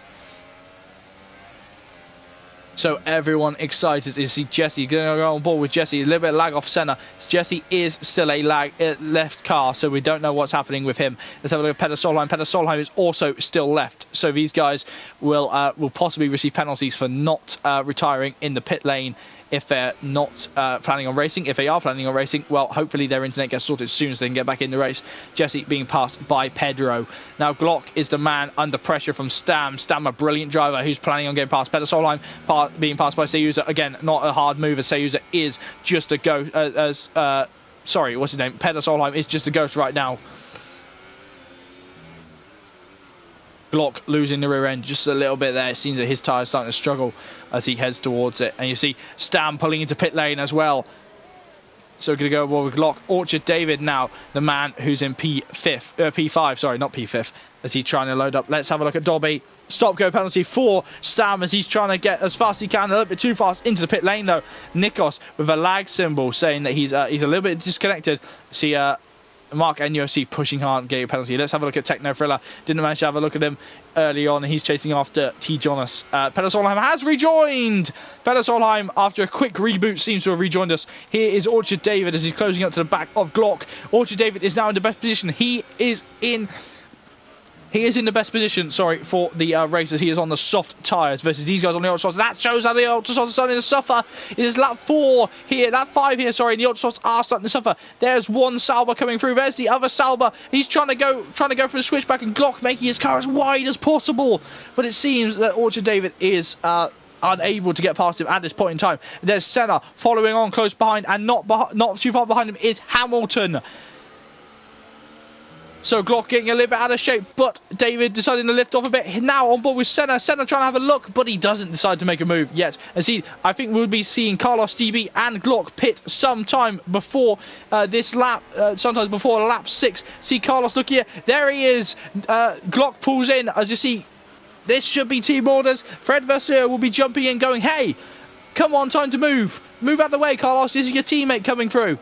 So everyone excited to see Jesse going to go on board with Jesse. A little bit of lag off Senna. Jesse is still a left car, so we don't know what's happening with him. Let's have a look at Peter Solheim. Peter Solheim is also still left. So these guys will possibly receive penalties for not retiring in the pit lane if they're not planning on racing. If they are planning on racing, well, hopefully their internet gets sorted as soon as they can get back in the race. Jesse being passed by Pedro. Now Glock is the man under pressure from Stam. Stam, a brilliant driver who's planning on getting past Peter Solheim, being passed by Sayuza. Again, not a hard move as Sayuza is just a ghost. Sorry, what's his name? Peter Solheim is just a ghost right now. Glock losing the rear end just a little bit there. It seems that his tyre's starting to struggle as he heads towards it. And you see Stam pulling into pit lane as well. So we're going to go well with Glock. Orchard David now, the man who's in P5, sorry, not P5, as he's trying to load up. Let's have a look at Dobby. Stop go penalty for Stam as he's trying to get as fast as he can, a little bit too fast into the pit lane though. Nikos with a lag symbol saying that he's a little bit disconnected. See Mark NUFC pushing hard, getting a penalty. Let's have a look at Techno Thriller. Didn't manage to have a look at him early on. He's chasing after T. Jonas. Peter Solheim has rejoined. Peter Solheim, after a quick reboot, seems to have rejoined us. Here is Orchard David as he's closing up to the back of Glock. Orchard David is now in the best position. He is in the best position, for the races. He is on the soft tyres versus these guys on the ultra softs. That shows how the ultra softs are starting to suffer. It is lap 4 here, lap 5 here, sorry. The ultra softs are starting to suffer. There's one Sauber coming through. There's the other Sauber. He's trying to go for the switchback, and Glock making his car as wide as possible. But it seems that Orchard David is unable to get past him at this point in time. There's Senna following on close behind, and not too far behind him is Hamilton. So Glock getting a little bit out of shape, but David deciding to lift off a bit. Now on board with Senna. Senna trying to have a look, but he doesn't decide to make a move yet. And see, I think we'll be seeing Carlos DB and Glock pit sometime before this lap, sometimes before lap 6. See Carlos, look here. There he is. Glock pulls in. As you see, this should be team orders. Fred Vasseur will be jumping in going, hey, come on, time to move. Move out of the way, Carlos. This is your teammate coming through.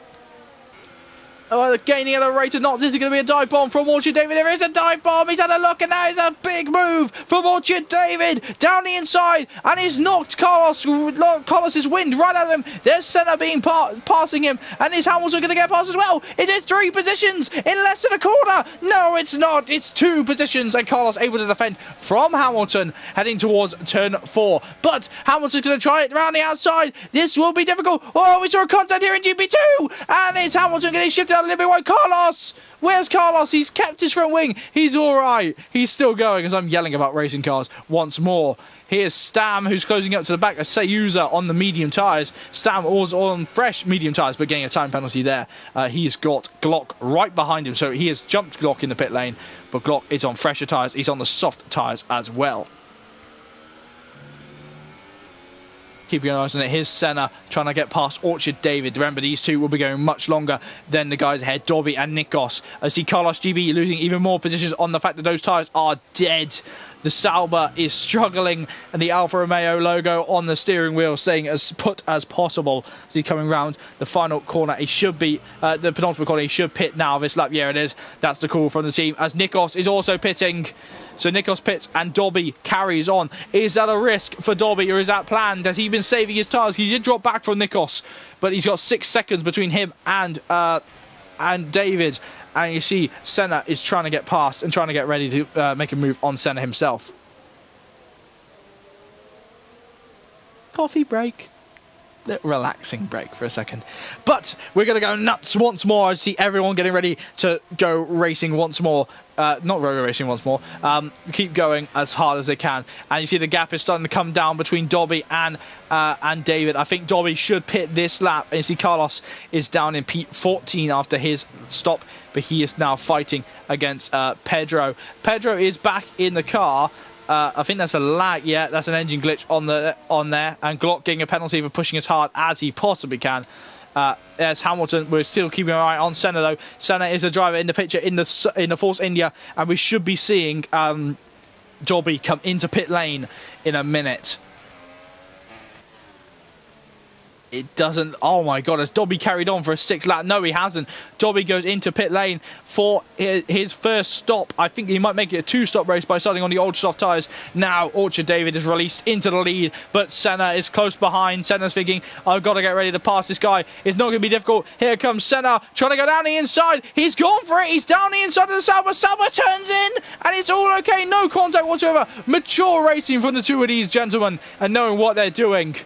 Gaining at a rate of knots. Is it going to be a dive bomb from Orchard David? There is a dive bomb. He's had a look, and that is a big move from Orchard David down the inside, and he's knocked Carlos's wind right out of him. There's Senna being passing him, and is Hamilton going to get past as well? It is 3 positions in less than a quarter. No, it's not. It's 2 positions, and Carlos able to defend from Hamilton heading towards turn 4. But Hamilton's going to try it around the outside. This will be difficult. Oh, we saw a contact here in GP2, and it's Hamilton getting shifted out a little bit wide. Carlos! Where's Carlos? He's kept his front wing. He's alright. He's still going as I'm yelling about racing cars once more. Here's Stam, who's closing up to the back of Sayuza on the medium tyres. Stam was on fresh medium tyres, but getting a time penalty there. He's got Glock right behind him, so he has jumped Glock in the pit lane, but Glock is on fresher tyres. He's on the soft tyres as well. Keeping an eye on it. Here's Senna trying to get past Orchard David. Remember, these two will be going much longer than the guys ahead, Dobby and Nikos. I see Carlos GB losing even more positions on the fact that those tyres are dead. The Sauber is struggling, and the Alfa Romeo logo on the steering wheel saying as put as possible. So he's coming round the final corner. He should be, the penultimate corner, he should pit now this lap. Yeah, it is. That's the call from the team, as Nikos is also pitting. So Nikos pits and Dobby carries on. Is that a risk for Dobby, or is that planned? Has he been saving his tyres? He did drop back from Nikos, but he's got 6 seconds between him and David. And you see Senna is trying to get past and trying to get ready to make a move on Senna himself. Coffee break. Relaxing break for a second. But we're going to go nuts once more. I see everyone getting ready to go racing once more. Not road racing once more. Keep going as hard as they can. And you see the gap is starting to come down between Dobby and David. I think Dobby should pit this lap. And you see Carlos is down in P14 after his stop. But he is now fighting against Pedro. Pedro is back in the car. I think that's a lag. Yeah, that's an engine glitch on there, and Glock getting a penalty for pushing as hard as he possibly can. There's Hamilton. We're still keeping an eye on Senna though. Senna is the driver in the picture in the Force India, and we should be seeing Dobby come into pit lane in a minute. It doesn't. Oh my god, has Dobby carried on for a 6th lap? No, he hasn't. Dobby goes into pit lane for his first stop. I think he might make it a 2-stop race by starting on the ultra soft tyres. Now Orchard David is released into the lead, but Senna is close behind. Senna's thinking, I've got to get ready to pass this guy. It's not going to be difficult. Here comes Senna trying to go down the inside. He's gone for it. He's down the inside of the Sauber. Sauber turns in, and it's all okay. No contact whatsoever. Mature racing from the two of these gentlemen and knowing what they're doing.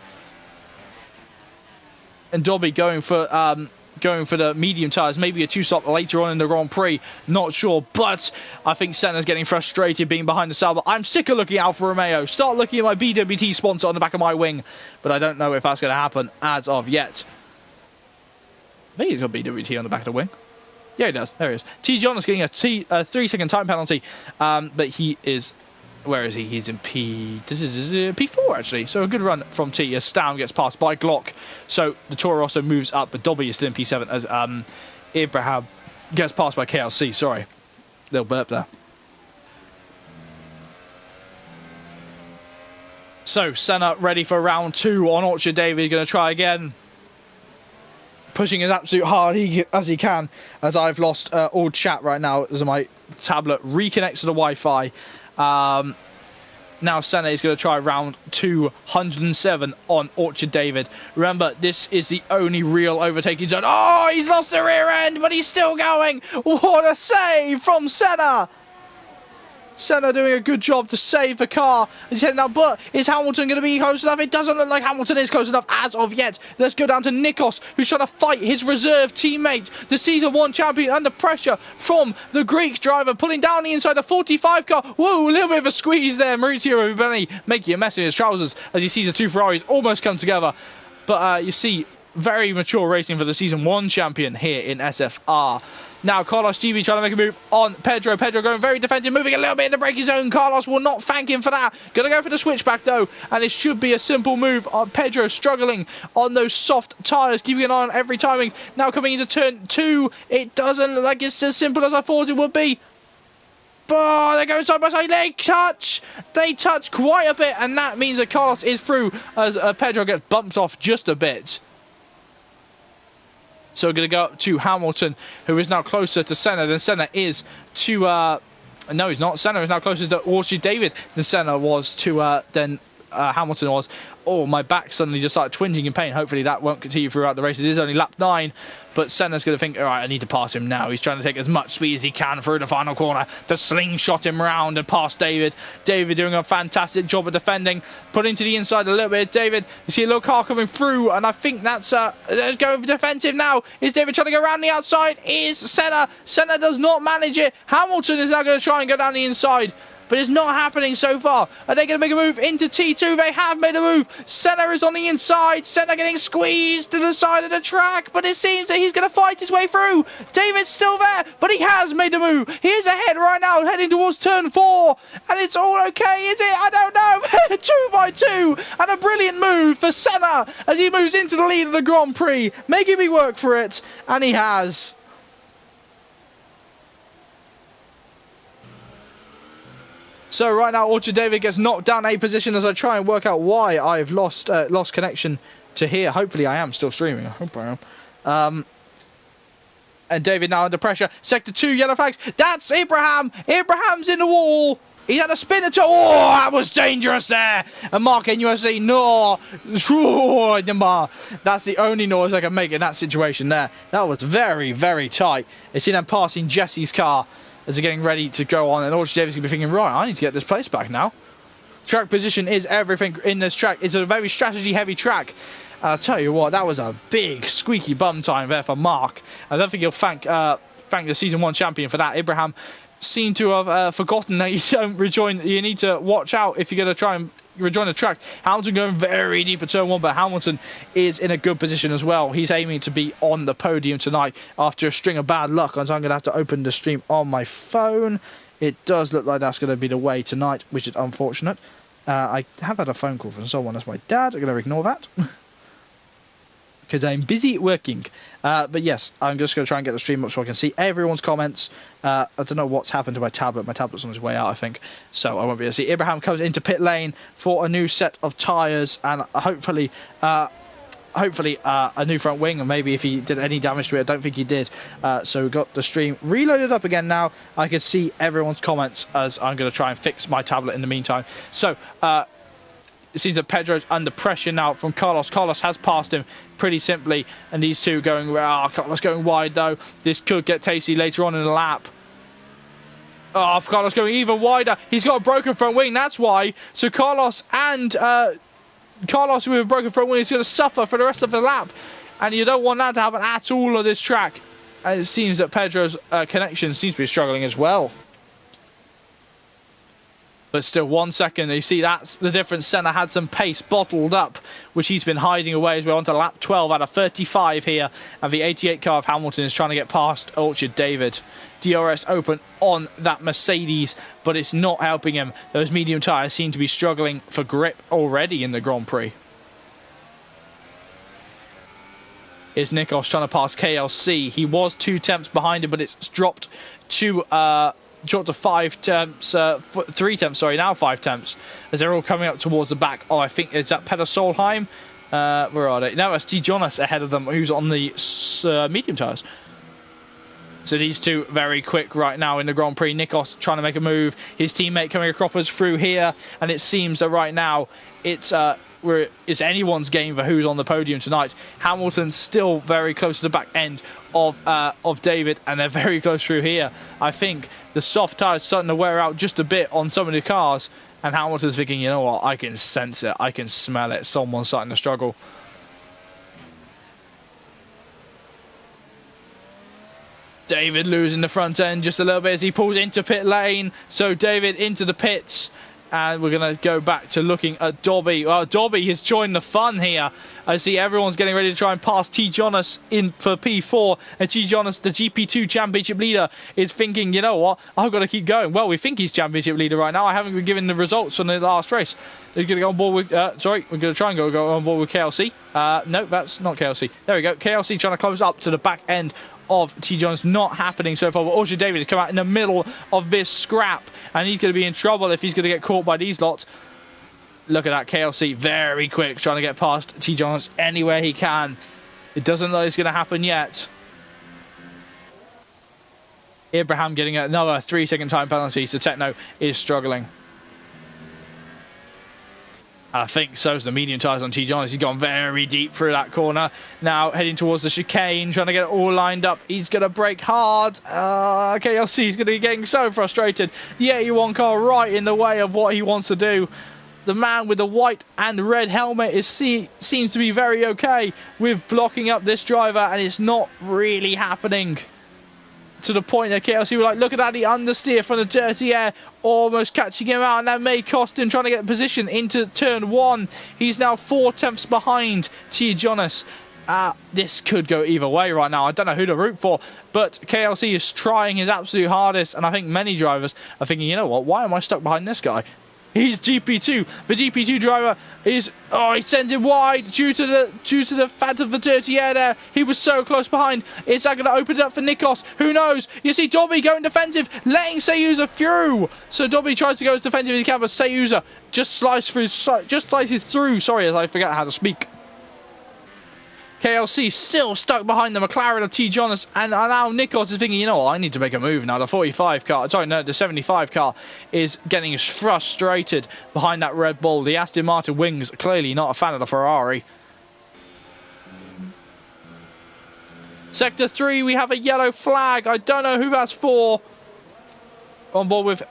And Dobby going for the medium tyres, maybe a 2-stop later on in the Grand Prix, not sure, but I think Senna's getting frustrated being behind the Sauber. I'm sick of looking at Alfa Romeo. Start looking at my BWT sponsor on the back of my wing, but I don't know if that's going to happen as of yet. I think he's got BWT on the back of the wing. Yeah, he does. There he is. T. John is getting a 3-second time penalty, but he is... Where is he? He's in P4 actually. So a good run from T as Stam gets passed by Glock. So the Toro Rosso moves up, but Dobby is still in P7 as Ibrahim gets passed by KLC. Sorry, little burp there. So Senna ready for round 2 on Orchard David. Going to try again. Pushing as absolute hard as he can. As I've lost all chat right now as my tablet reconnects to the Wi-Fi. Now Senna is going to try round 207 on Orchard David. Remember, this is the only real overtaking zone. Oh, he's lost the rear end, but he's still going. What a save from Senna. Senna doing a good job to save the car. He's heading out, but is Hamilton going to be close enough? It doesn't look like Hamilton is close enough as of yet. Let's go down to Nikos, who's trying to fight his reserve teammate, the Season 1 champion, under pressure from the Greek driver, pulling down the inside, the 45 car. Whoa, a little bit of a squeeze there. Maurizio Rubini making a mess of his trousers as he sees the two Ferraris almost come together. But you see, very mature racing for the Season 1 champion here in SFR. Now Carlos GB trying to make a move on Pedro. Pedro going very defensive, moving a little bit in the braking zone. Carlos will not thank him for that. Going to go for the switchback though, and it should be a simple move. Pedro struggling on those soft tyres, keeping an eye on every timing. Now coming into turn 2, it doesn't look like it's as simple as I thought it would be. Oh, they're going side by side. They touch quite a bit, and that means that Carlos is through as Pedro gets bumped off just a bit. So we're going to go up to Hamilton, who is now closer to Senna than Senna is to... no, he's not. Senna is now closer to Orchard David than Senna was to... Hamilton was. Oh, my back suddenly just started twinging in pain. Hopefully that won't continue throughout the race. It is only lap 9, but Senna's going to think, all right, I need to pass him now. He's trying to take as much speed as he can through the final corner to slingshot him round and past David. David doing a fantastic job of defending, putting to the inside a little bit. David, you see a little car coming through, and I think that's going for defensive now. Is David trying to go around the outside? Is Senna? Senna does not manage it. Hamilton is now going to try and go down the inside, but it's not happening so far. Are they going to make a move into T2? They have made a move. Senna is on the inside. Senna getting squeezed to the side of the track, but it seems that he's going to fight his way through. David's still there, but he has made a move. He is ahead right now, heading towards turn 4, and it's all okay, is it? I don't know. 2 by 2, and a brilliant move for Senna as he moves into the lead of the Grand Prix, making me work for it, and he has. So right now, Orchard David gets knocked down a position as I try and work out why I've lost connection to here. Hopefully I am still streaming. I hope I am. And David now under pressure. Sector 2, yellow flags. That's Ibrahim. Ibrahim's in the wall. He had a spinner to... Oh, that was dangerous there. And Mark NUSC, no. That's the only noise I can make in that situation there. That was very, very tight. You see them passing Jesse's car as they're getting ready to go on. And Orchard David's going to be thinking, right, I need to get this place back now. Track position is everything in this track. It's a very strategy-heavy track. I'll tell you what, that was a big squeaky bum time there for Mark. I don't think he'll thank the Season 1 champion for that. Ibrahim seemed to have forgotten that you don't rejoin. You need to watch out if you're going to try and rejoin the track. Hamilton going very deep at turn 1, but Hamilton is in a good position as well. He's aiming to be on the podium tonight after a string of bad luck. So I'm going to have to open the stream on my phone. It does look like that's going to be the way tonight, which is unfortunate. I have had a phone call from someone. That's my dad. I'm going to ignore that. Because I'm busy working. But yes, I'm just going to try and get the stream up so I can see everyone's comments. I don't know what's happened to my tablet. My tablet's on its way out, I think. So I won't be able to see. Ibrahim comes into pit lane for a new set of tyres. And hopefully a new front wing. And maybe if he did any damage to it, I don't think he did. So we've got the stream reloaded up again now. I can see everyone's comments as I'm going to try and fix my tablet in the meantime. So... it seems that Pedro's under pressure now from Carlos. Carlos has passed him pretty simply, and these two going, Carlos going wide though. This could get tasty later on in the lap. Oh, Carlos going even wider. He's got a broken front wing, that's why. So Carlos with a broken front wing is going to suffer for the rest of the lap, and you don't want that to happen at all on this track. And it seems that Pedro's connection seems to be struggling as well. But still 1 second, you see that's the difference. Senna had some pace bottled up, which he's been hiding away as we're on to lap 12 out of 35 here. And the 88 car of Hamilton is trying to get past Orchard David. DRS open on that Mercedes, but it's not helping him. Those medium tyres seem to be struggling for grip already in the Grand Prix. Here's Nikos trying to pass KLC. He was 2 tenths behind him, but it's dropped to... dropped to 5 temps, 3 temps, sorry, now 5 temps, as they're all coming up towards the back. Oh, I think, is that Peter Solheim? Where are they? No, it's T. Jonas ahead of them, who's on the medium tyres. So these two very quick right now in the Grand Prix. Nikos trying to make a move. His teammate coming across through here, and it seems that right now it's anyone's game for who's on the podium tonight. Hamilton's still very close to the back end of David, and they're very close through here. I think the soft tyres starting to wear out just a bit on some of the cars, and Hamilton's thinking, you know what, I can sense it, I can smell it, someone's starting to struggle. David losing the front end just a little bit as he pulls into pit lane. So David into the pits. And we're going to go back to looking at Dobby. Well, Dobby has joined the fun here. I see everyone's getting ready to try and pass T. Jonas in for P4. And T. Jonas, the GP2 championship leader, is thinking, you know what, I've got to keep going. Well, we think he's championship leader right now. I haven't been given the results from the last race. He's going to go on board with, we're going to try and go on board with KLC. No, that's not KLC. There we go. KLC trying to close up to the back end of T. John's, not happening so far. But Orchard David has come out in the middle of this scrap, and he's going to be in trouble if he's going to get caught by these lots. Look at that, KLC very quick, trying to get past T. John's anywhere he can. It doesn't look like it's going to happen yet. Ibrahim getting another 3-second time penalty, so Techno is struggling. I think so's the medium tyres on T. Jonas. He's gone very deep through that corner. Now heading towards the chicane, trying to get it all lined up. He's going to brake hard. KLC is going to be getting so frustrated. The 81 car right in the way of what he wants to do. The man with the white and red helmet seems to be very okay with blocking up this driver, and it's not really happening. To the point that KLC were like, look at that, the understeer from the dirty air, almost catching him out, and that may cost him trying to get position into turn 1. He's now 4 tenths behind T. Jonas. This could go either way right now. I don't know who to root for, but KLC is trying his absolute hardest, and I think many drivers are thinking, you know what, why am I stuck behind this guy? He's GP2. The GP2 driver is, he sends him wide due to the fact of the dirty air there. He was so close behind. Is that going to open it up for Nikos? Who knows? You see Dobby going defensive, letting Sayuza through. So Dobby tries to go as defensive as he can, but Sayuza just slices through. Sorry, as I forget how to speak. KLC still stuck behind the McLaren of T. Jonas, and now Nikos is thinking, you know what, I need to make a move now. The 45 car, sorry, no, the 75 car is getting frustrated behind that Red Bull. The Aston Martin wings, clearly not a fan of the Ferrari. Sector 3, we have a yellow flag. I don't know who that's for. On board with,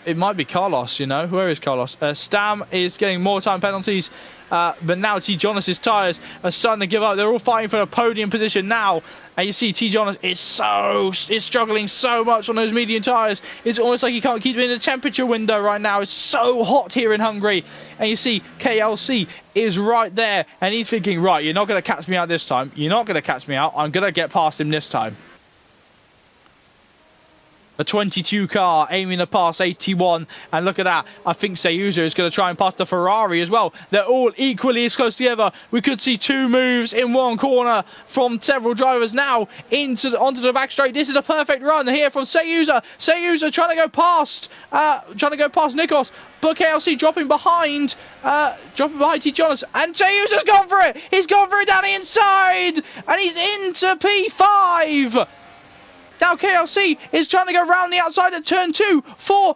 it might be Carlos, you know. Where is Carlos? Stam is getting more time penalties. But now T. Jonas' tyres are starting to give up. They're all fighting for a podium position now. And you see T. Jonas is struggling so much on those medium tyres. It's almost like he can't keep it in the temperature window right now. It's so hot here in Hungary. And you see KLC is right there. And he's thinking, right, you're not going to catch me out this time. You're not going to catch me out. I'm going to get past him this time. A 22 car aiming to pass 81, and look at that. I think Sayuza is going to try and pass the Ferrari as well. They're all equally as close together. We could see two moves in one corner from several drivers now onto the back straight. This is a perfect run here from Sayuza. Sayuza trying to go past Nikos, but KLC dropping behind T. Jonas, and Sayuza's gone for it. He's gone for it down the inside, and he's into P5. Now KLC is trying to go round the outside of turn 2 for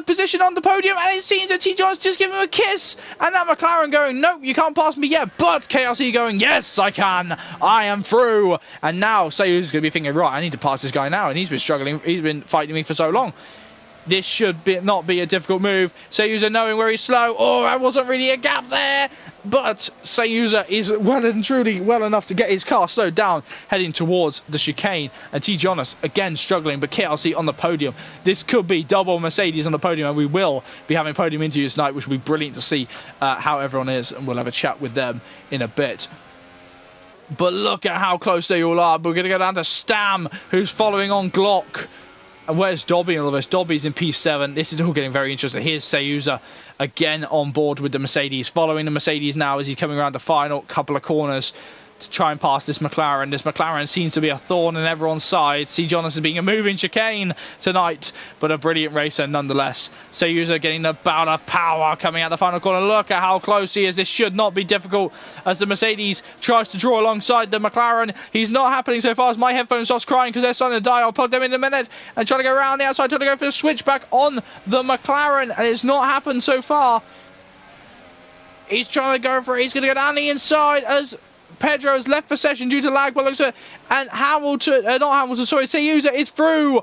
position on the podium, and it seems that T. John's just giving him a kiss, and that McLaren going, nope, you can't pass me yet, but KLC going, yes, I can, I am through. And now Sayuza's going to be thinking, right, I need to pass this guy now, and he's been struggling, he's been fighting me for so long. This should not be a difficult move. Sayuza knowing where he's slow. Oh, that wasn't really a gap there. But Sayuza is well and truly well enough to get his car slowed down, heading towards the chicane. And T. Jonas again struggling, but KLC on the podium. This could be double Mercedes on the podium, and we will be having podium interviews tonight, which will be brilliant to see how everyone is, and we'll have a chat with them in a bit. But look at how close they all are. We're going to go down to Stam, who's following on Glock. And where's Dobby and all this? Dobby's in P7. This is all getting very interesting. Here's Sayuza again on board with the Mercedes. Following the Mercedes now as he's coming around the final couple of corners to try and pass this McLaren. This McLaren seems to be a thorn in everyone's side. C. Jonas is being a moving chicane tonight, but a brilliant racer nonetheless. Sayuza getting the bout of power coming out the final corner. Look at how close he is. This should not be difficult as the Mercedes tries to draw alongside the McLaren. He's not happening so far as my headphone starts crying because they're starting to die. I'll plug them in a minute and try to go around the outside, trying to go for the switchback on the McLaren, and it's not happened so far. He's trying to go for it. He's going to go down the inside as Pedro's left the session due to lag, but looks at, and Hamilton, not Hamilton, sorry, Sayuza is through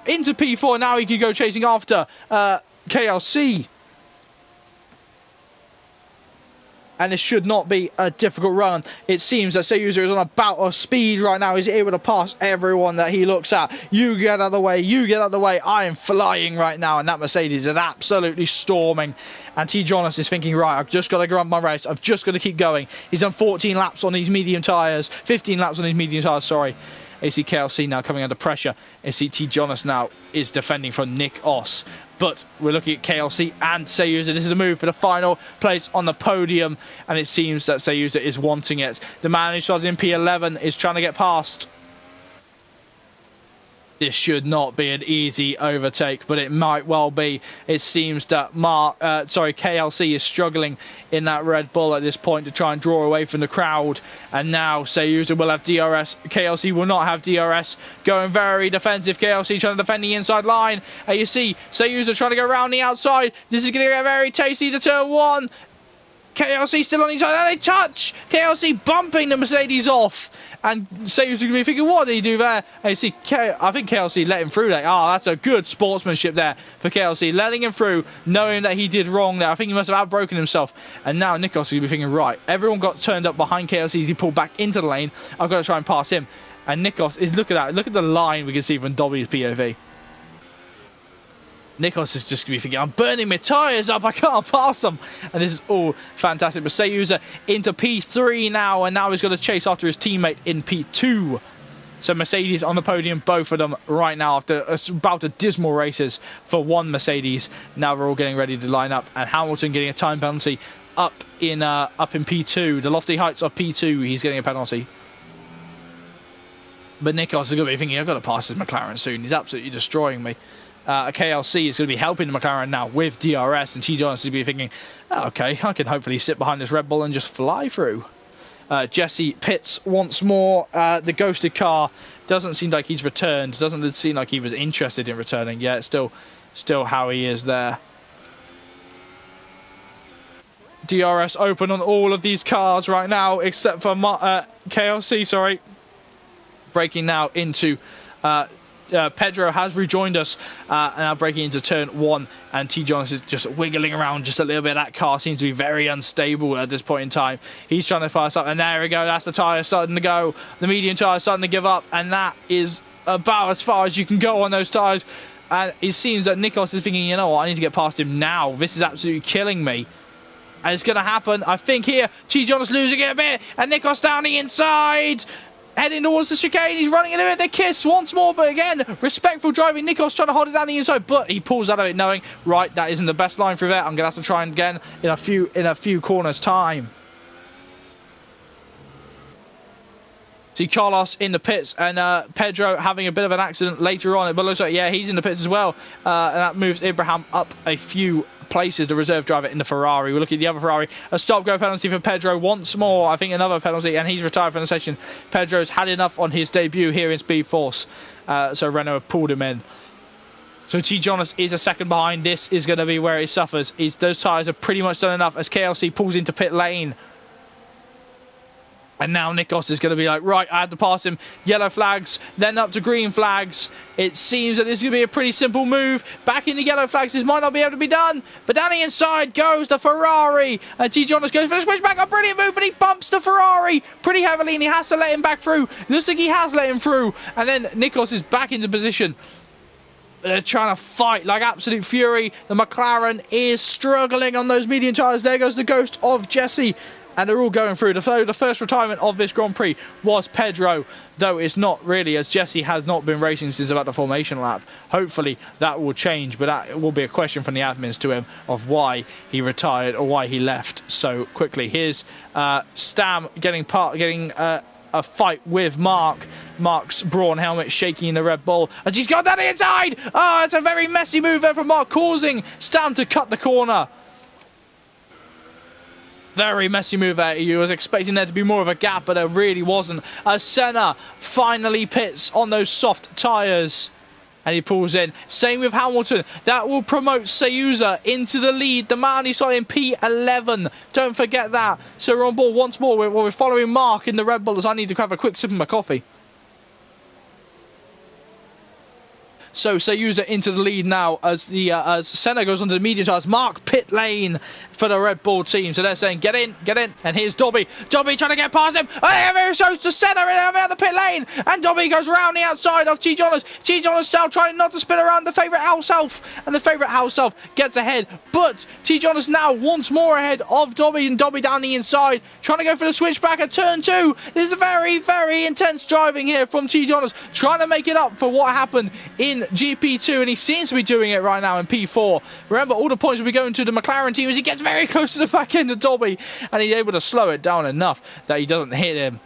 into P4. Now he can go chasing after KLC. And this should not be a difficult run. It seems that Sayuza is on a bout of speed right now. He's able to pass everyone that he looks at. You get out of the way. You get out of the way. I am flying right now. And that Mercedes is absolutely storming. And T. Jonas is thinking, right, I've just got to run my race. I've just got to keep going. He's done 14 laps on these medium tyres. 15 laps on these medium tyres, sorry. AC KLC now coming under pressure. AC T. Jonas now is defending from Nick Oss. But we're looking at KLC and Sayuza. This is a move for the final place on the podium. And it seems that Sayuza is wanting it. The man who started in P11 is trying to get past. This should not be an easy overtake, but it might well be. It seems that KLC is struggling in that Red Bull at this point to try and draw away from the crowd. And now Sayuza will have DRS. KLC will not have DRS. Going very defensive. KLC trying to defend the inside line. And you see Sayuza trying to go around the outside. This is going to get very tasty to turn 1. KLC still on the inside, and they touch! KLC bumping the Mercedes off. And Sayuza's going to be thinking, what did he do there? And you see, I think KLC let him through there. Oh, that's a good sportsmanship there for KLC. Letting him through, knowing that he did wrong there. I think he must have outbroken himself. And now Nikos is going to be thinking, right, everyone got turned up behind KLC as he pulled back into the lane. I've got to try and pass him. And Nikos is, look at that. Look at the line we can see from Dobby's POV. Nikos is just going to be thinking, I'm burning my tyres up, I can't pass them. And this is all fantastic. But Sayuza into P3 now, and now he's going to chase after his teammate in P2. So Mercedes on the podium, both of them right now after about a dismal races for one Mercedes. Now we're all getting ready to line up, and Hamilton getting a time penalty up in P2, the lofty heights of P2. He's getting a penalty. But Nikos is going to be thinking, I've got to pass this McLaren soon. He's absolutely destroying me. KLC is going to be helping the McLaren now with DRS, and T. Jonas is going to be thinking, oh, okay, I can hopefully sit behind this Red Bull and just fly through. Jesse pits once more. The ghosted car doesn't seem like he's returned. Doesn't seem like he was interested in returning. Yeah, it's still how he is there. DRS open on all of these cars right now, except for KLC, sorry. Breaking now into... Pedro has rejoined us, and now breaking into turn 1, and T. Jonas is just wiggling around just a little bit. That car seems to be very unstable at this point in time. He's trying to pass up, and there we go. That's the tyre starting to go. The medium tyre starting to give up, and that is about as far as you can go on those tyres. And it seems that Nikos is thinking, you know what, I need to get past him now. This is absolutely killing me. And it's going to happen, I think, here. T. Jonas losing it a bit, and Nikos down the inside. Heading towards the chicane, he's running in a bit. The kiss once more, but again, respectful driving. Nikos trying to hold it down the inside, but he pulls out of it, knowing, right, that isn't the best line through there. I'm gonna have to try again in a few corners time. See Carlos in the pits, and Pedro having a bit of an accident later on. But looks like, yeah, he's in the pits as well, and that moves Abraham up a few places, the reserve driver in the Ferrari. We're looking at the other Ferrari. A stop-go penalty for Pedro once more. I think another penalty, and he's retired from the session. Pedro's had enough on his debut here in SpeedForce, so Renault have pulled him in. So T. Jonas is a second behind. This is going to be where he suffers. Those tyres have pretty much done enough as KLC pulls into pit lane. And now Nikos is going to be like, right, I have to pass him. Yellow flags, then up to green flags. It seems that this is going to be a pretty simple move. Back in the yellow flags, this might not be able to be done. But down the inside goes the Ferrari. And T. Jonas goes for the switch back. A brilliant move, but he bumps the Ferrari pretty heavily, and he has to let him back through. Looks like he has let him through. And then Nikos is back into position. They're trying to fight like absolute fury. The McLaren is struggling on those medium tyres. There goes the ghost of Jesse. And they're all going through. The first retirement of this Grand Prix was Pedro, though it's not really, as Jesse has not been racing since about the formation lap. Hopefully that will change, but that will be a question from the admins to him of why he retired or why he left so quickly. Here's Stam getting a fight with Mark. Mark's Brawn helmet shaking in the Red Bull as he's got down the inside. Oh, it's a very messy move there from Mark, causing Stam to cut the corner. Very messy move there. You was expecting there to be more of a gap, but there really wasn't. As Senna finally pits on those soft tyres, and he pulls in. Same with Hamilton. That will promote Sayuza into the lead. The man who started in P11. Don't forget that. So we're on board once more. We're following Mark in the Red Bull as I need to have a quick sip of my coffee. So Sayuza into the lead now as Senna goes onto the medium tyres. Mark pit lane for the Red Bull team. So they're saying, get in. And here's Dobby. Dobby trying to get past him. And it shows to Senna in the pit lane. And Dobby goes round the outside of T. Jonas. T. Jonas now trying not to spin around the favourite house elf. And the favourite house elf gets ahead. But T. Jonas now once more ahead of Dobby, and Dobby down the inside. Trying to go for the switchback at turn 2. This is very, very intense driving here from T. Jonas. Trying to make it up for what happened in GP2, and he seems to be doing it right now in P4. Remember, all the points will be going to the McLaren team as he gets very close to the back end of Dobby, and he's able to slow it down enough that he doesn't hit him.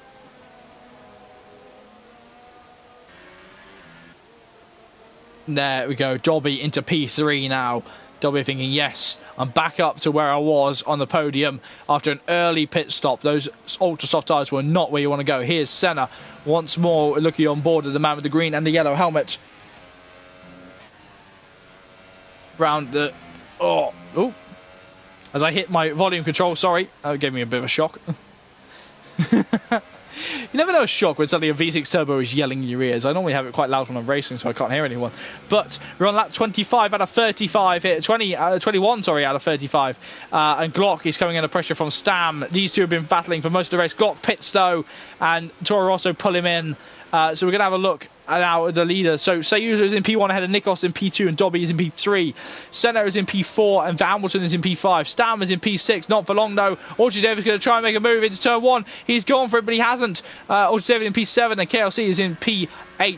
There we go, Dobby into P3 now. Dobby thinking, yes, I'm back up to where I was on the podium after an early pit stop. Those ultra soft tyres were not where you want to go. Here's Senna once more looking on board of the man with the green and the yellow helmet. Round the as I hit my volume control, sorry, that gave me a bit of a shock. You never know a shock when suddenly a V6 turbo is yelling in your ears. I normally have it quite loud when I'm racing, so I can't hear anyone. But we're on lap 25 out of 35 here, 21 sorry, out of 35, and Glock is coming under pressure from Stam. These two have been battling for most of the race. Glock pits though, and Toro Rosso pull him in. So we're going to have a look now the leader. So Sayuza is in P1 ahead of Nikos in P2, and Dobby is in P3. Senna is in P4, and Hamilton is in P5. Stam is in P6, not for long though. Ultra David is going to try and make a move into turn 1. He's gone for it, but he hasn't. Ultra David in P7, and KLC is in P8.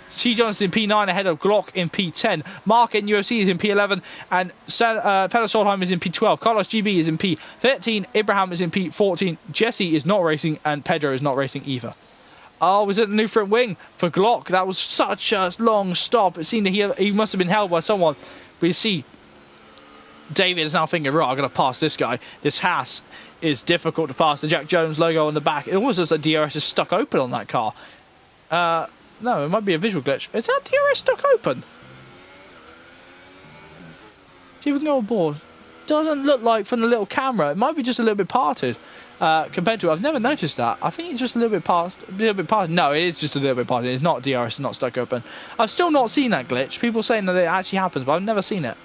T. Johnson in P9 ahead of Glock in P10. Mark in UFC is in P11, and Peter Solheim is in P12. Carlos GB is in P13. Abraham is in P14. Jesse is not racing, and Pedro is not racing either. Oh, was it the new front wing for Glock? That was such a long stop. It seemed that he must have been held by someone. But you see, David is now thinking, right, I'm going to pass this guy. This Haas is difficult to pass. The Jack Jones logo on the back. It almost looks like DRS is stuck open on that car. No, it might be a visual glitch. Is that DRS stuck open? See if we can go on board. Doesn't look like from the little camera. It might be just a little bit parted. Compared to, I've never noticed that. I think it's just a little bit past. No, it is just a little bit parted. It's not DRS, it's not stuck open. I've still not seen that glitch. People saying that it actually happens, but I've never seen it.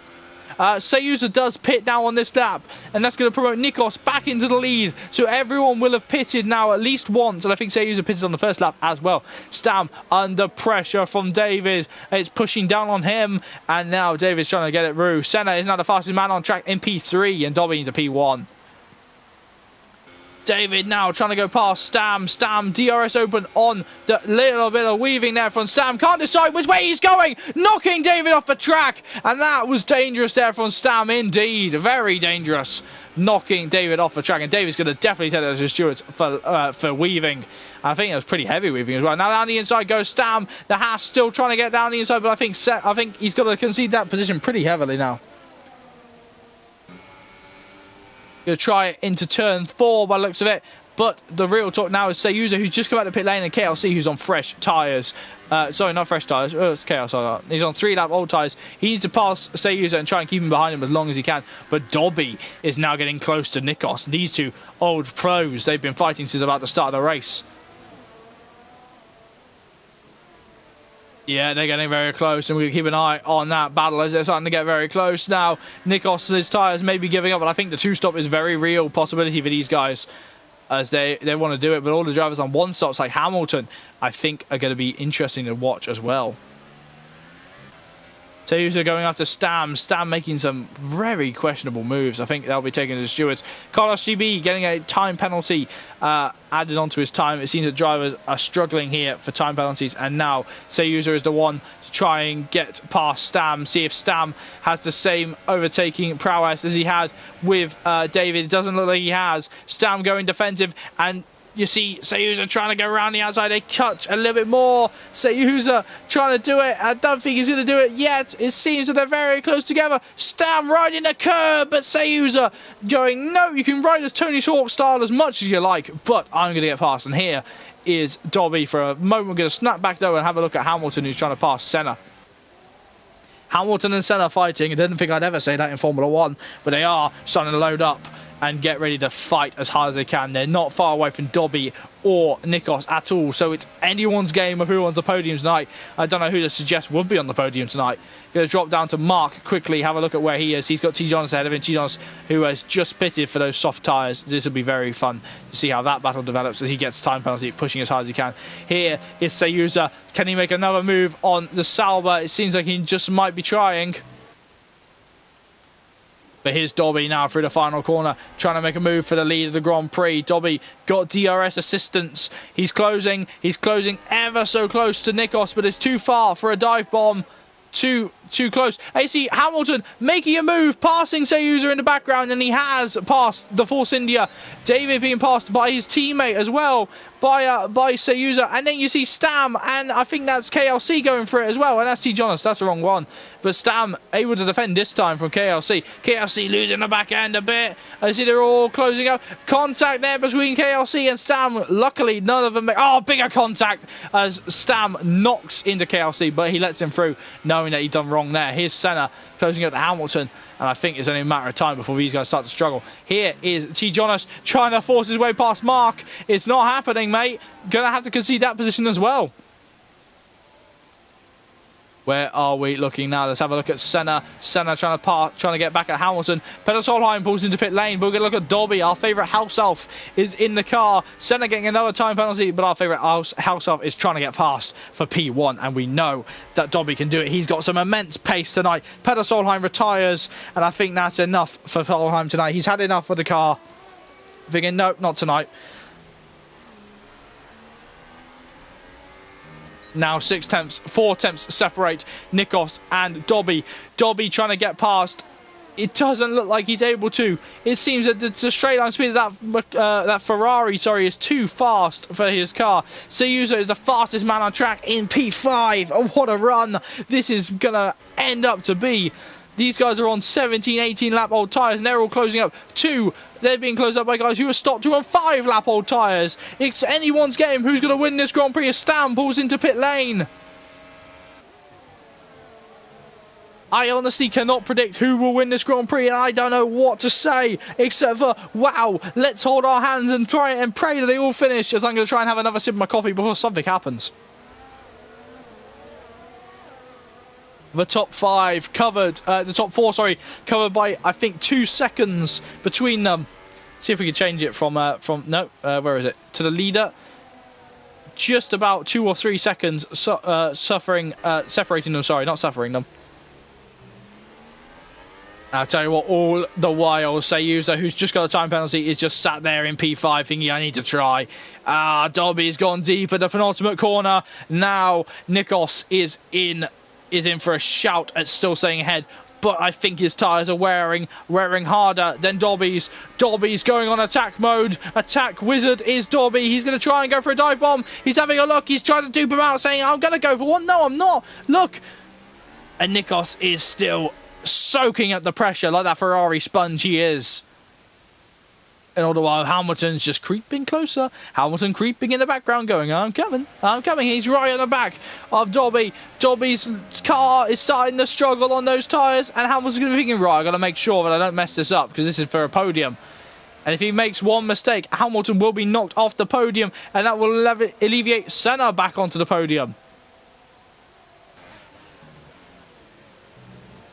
Sayuza does pit now on this lap, and that's going to promote Nikos back into the lead. So everyone will have pitted now at least once, and I think Sayuza pitted on the first lap as well. Stam under pressure from David. It's pushing down on him, and now David's trying to get it through. Senna is now the fastest man on track in P3, and Dobby into P1. David now trying to go past Stam. Stam, DRS open on the little bit of weaving there from Stam. Can't decide which way he's going. Knocking David off the track. And that was dangerous there from Stam indeed. Very dangerous. Knocking David off the track. And David's going to definitely tell us his stewards for weaving. I think it was pretty heavy weaving as well. Now down the inside goes Stam. The Haas still trying to get down the inside. But I think he's got to concede that position pretty heavily now. Going to try it into turn 4 by the looks of it. But the real talk now is Sayuza, who's just come out of pit lane, and KLC, who's on fresh tyres. Sorry, not fresh tyres. It's Chaos. He's on 3-lap old tyres. He needs to pass Sayuza and try and keep him behind him as long as he can. But Dobby is now getting close to Nikos. These two old pros, they've been fighting since about the start of the race. Yeah, they're getting very close, and we're going to keep an eye on that battle as they're starting to get very close now. Nikos, his tyres may be giving up, but I think the 2-stop is a very real possibility for these guys as they want to do it. But all the drivers on 1-stops like Hamilton, I think, are going to be interesting to watch as well. Sayuza going after Stam. Stam making some very questionable moves. I think they'll be taken to the stewards. Carlos GB getting a time penalty added onto his time. It seems that drivers are struggling here for time penalties. And now Sayuza is the one to try and get past Stam. See if Stam has the same overtaking prowess as he had with David. It doesn't look like he has. Stam going defensive, and you see Sayuza trying to go around the outside. They cut a little bit more. Sayuza trying to do it. I don't think he's going to do it yet. It seems that they're very close together. Stam riding the curb, but Sayuza going, no, you can ride as Tony Hawk style as much as you like, but I'm going to get past. And here is Dobby for a moment. We're going to snap back though and have a look at Hamilton, who's trying to pass Senna. Hamilton and Senna fighting. I didn't think I'd ever say that in Formula 1, but they are starting to load up and get ready to fight as hard as they can. They're not far away from Dobby or Nikos at all, so it's anyone's game of who on the podium tonight. I don't know who to suggest would be on the podium tonight. Going to drop down to Mark quickly, have a look at where he is. He's got T. Johnson ahead of him. T. Johnson, who has just pitted for those soft tyres. This will be very fun to see how that battle develops as he gets time penalty, pushing as hard as he can. Here is Sayuza. Can he make another move on the Sauber? It seems like he just might be trying. But here's Dobby now through the final corner, trying to make a move for the lead of the Grand Prix. Dobby got DRS assistance. He's closing ever so close to Nikos, but it's too far for a dive bomb. Too close. I see Hamilton making a move, passing Sayuza in the background, and he has passed the Force India. David being passed by his teammate as well, by Sayuza, and then you see Stam, and I think that's KLC going for it as well, and that's T. Jonas. That's the wrong one. But Stam able to defend this time from KLC. KLC losing the back end a bit. I see they're all closing up. Contact there between KLC and Stam. Luckily, none of them make... Oh, bigger contact as Stam knocks into KLC, but he lets him through, knowing that he'd done wrong there. Here's Senna closing up to Hamilton, and I think it's only a matter of time before these guys start to struggle. Here is T. Jonas trying to force his way past Mark. It's not happening, mate. Gonna have to concede that position as well. Where are we looking now? Let's have a look at Senna. Senna trying to get back at Hamilton. Peter Solheim pulls into pit lane. But we're going to look at Dobby. Our favourite house elf is in the car. Senna getting another time penalty. But our favourite house elf is trying to get past for P1. And we know that Dobby can do it. He's got some immense pace tonight. Peter Solheim retires. And I think that's enough for Solheim tonight. He's had enough for the car. Thinking, nope, not tonight. Now 6 tenths, 4 tenths separate Nikos and Dobby. Dobby trying to get past. It doesn't look like he's able to. It seems that the straight line speed of that Ferrari, is too fast for his car. Sayuza is the fastest man on track in P5. Oh, what a run this is going to end up to be. These guys are on 17, 18 lap old tyres and they're all closing up. They're being closed up by guys who are stopped who are on 5 lap old tyres. It's anyone's game who's going to win this Grand Prix as Stam pulls into pit lane. I honestly cannot predict who will win this Grand Prix and I don't know what to say except for, wow, let's hold our hands and try and pray that they all finish as I'm going to try and have another sip of my coffee before something happens. The top 5 covered, the top 4, covered by, I think, 2 seconds between them. See if we can change it from where is it? To the leader. Just about 2 or 3 seconds separating them, not suffering them. I'll tell you what, all the while, Sayuza, who's just got a time penalty, is just sat there in P5 thinking, I need to try. Dobby's gone deep at the penultimate corner. Now, Nikos is in for a shout at still staying ahead, but I think his tyres are wearing harder than Dobby's. Dobby's going on attack mode. Attack wizard is Dobby. He's going to try and go for a dive bomb. He's having a look. He's trying to dupe him out, saying, I'm going to go for one. No, I'm not. Look. And Nikos is still soaking up the pressure like that Ferrari sponge he is. And all the while, Hamilton's just creeping closer. Hamilton creeping in the background going, I'm coming. He's right on the back of Dobby. Dobby's car is starting to struggle on those tyres. And Hamilton's going to be thinking, right, I've got to make sure that I don't mess this up because this is for a podium. And if he makes one mistake, Hamilton will be knocked off the podium. And that will alleviate Senna back onto the podium.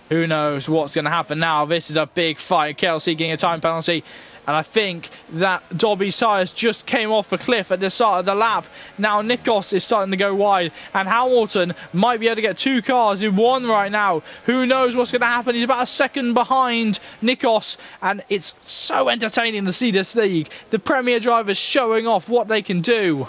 Who knows what's going to happen now. This is a big fight. KLC getting a time penalty. And I think that Dobby's tyres just came off the cliff at the start of the lap. Now Nikos is starting to go wide. And Hamilton might be able to get 2 cars in one right now. Who knows what's going to happen. He's about a second behind Nikos. And it's so entertaining to see this league. The Premier drivers showing off what they can do.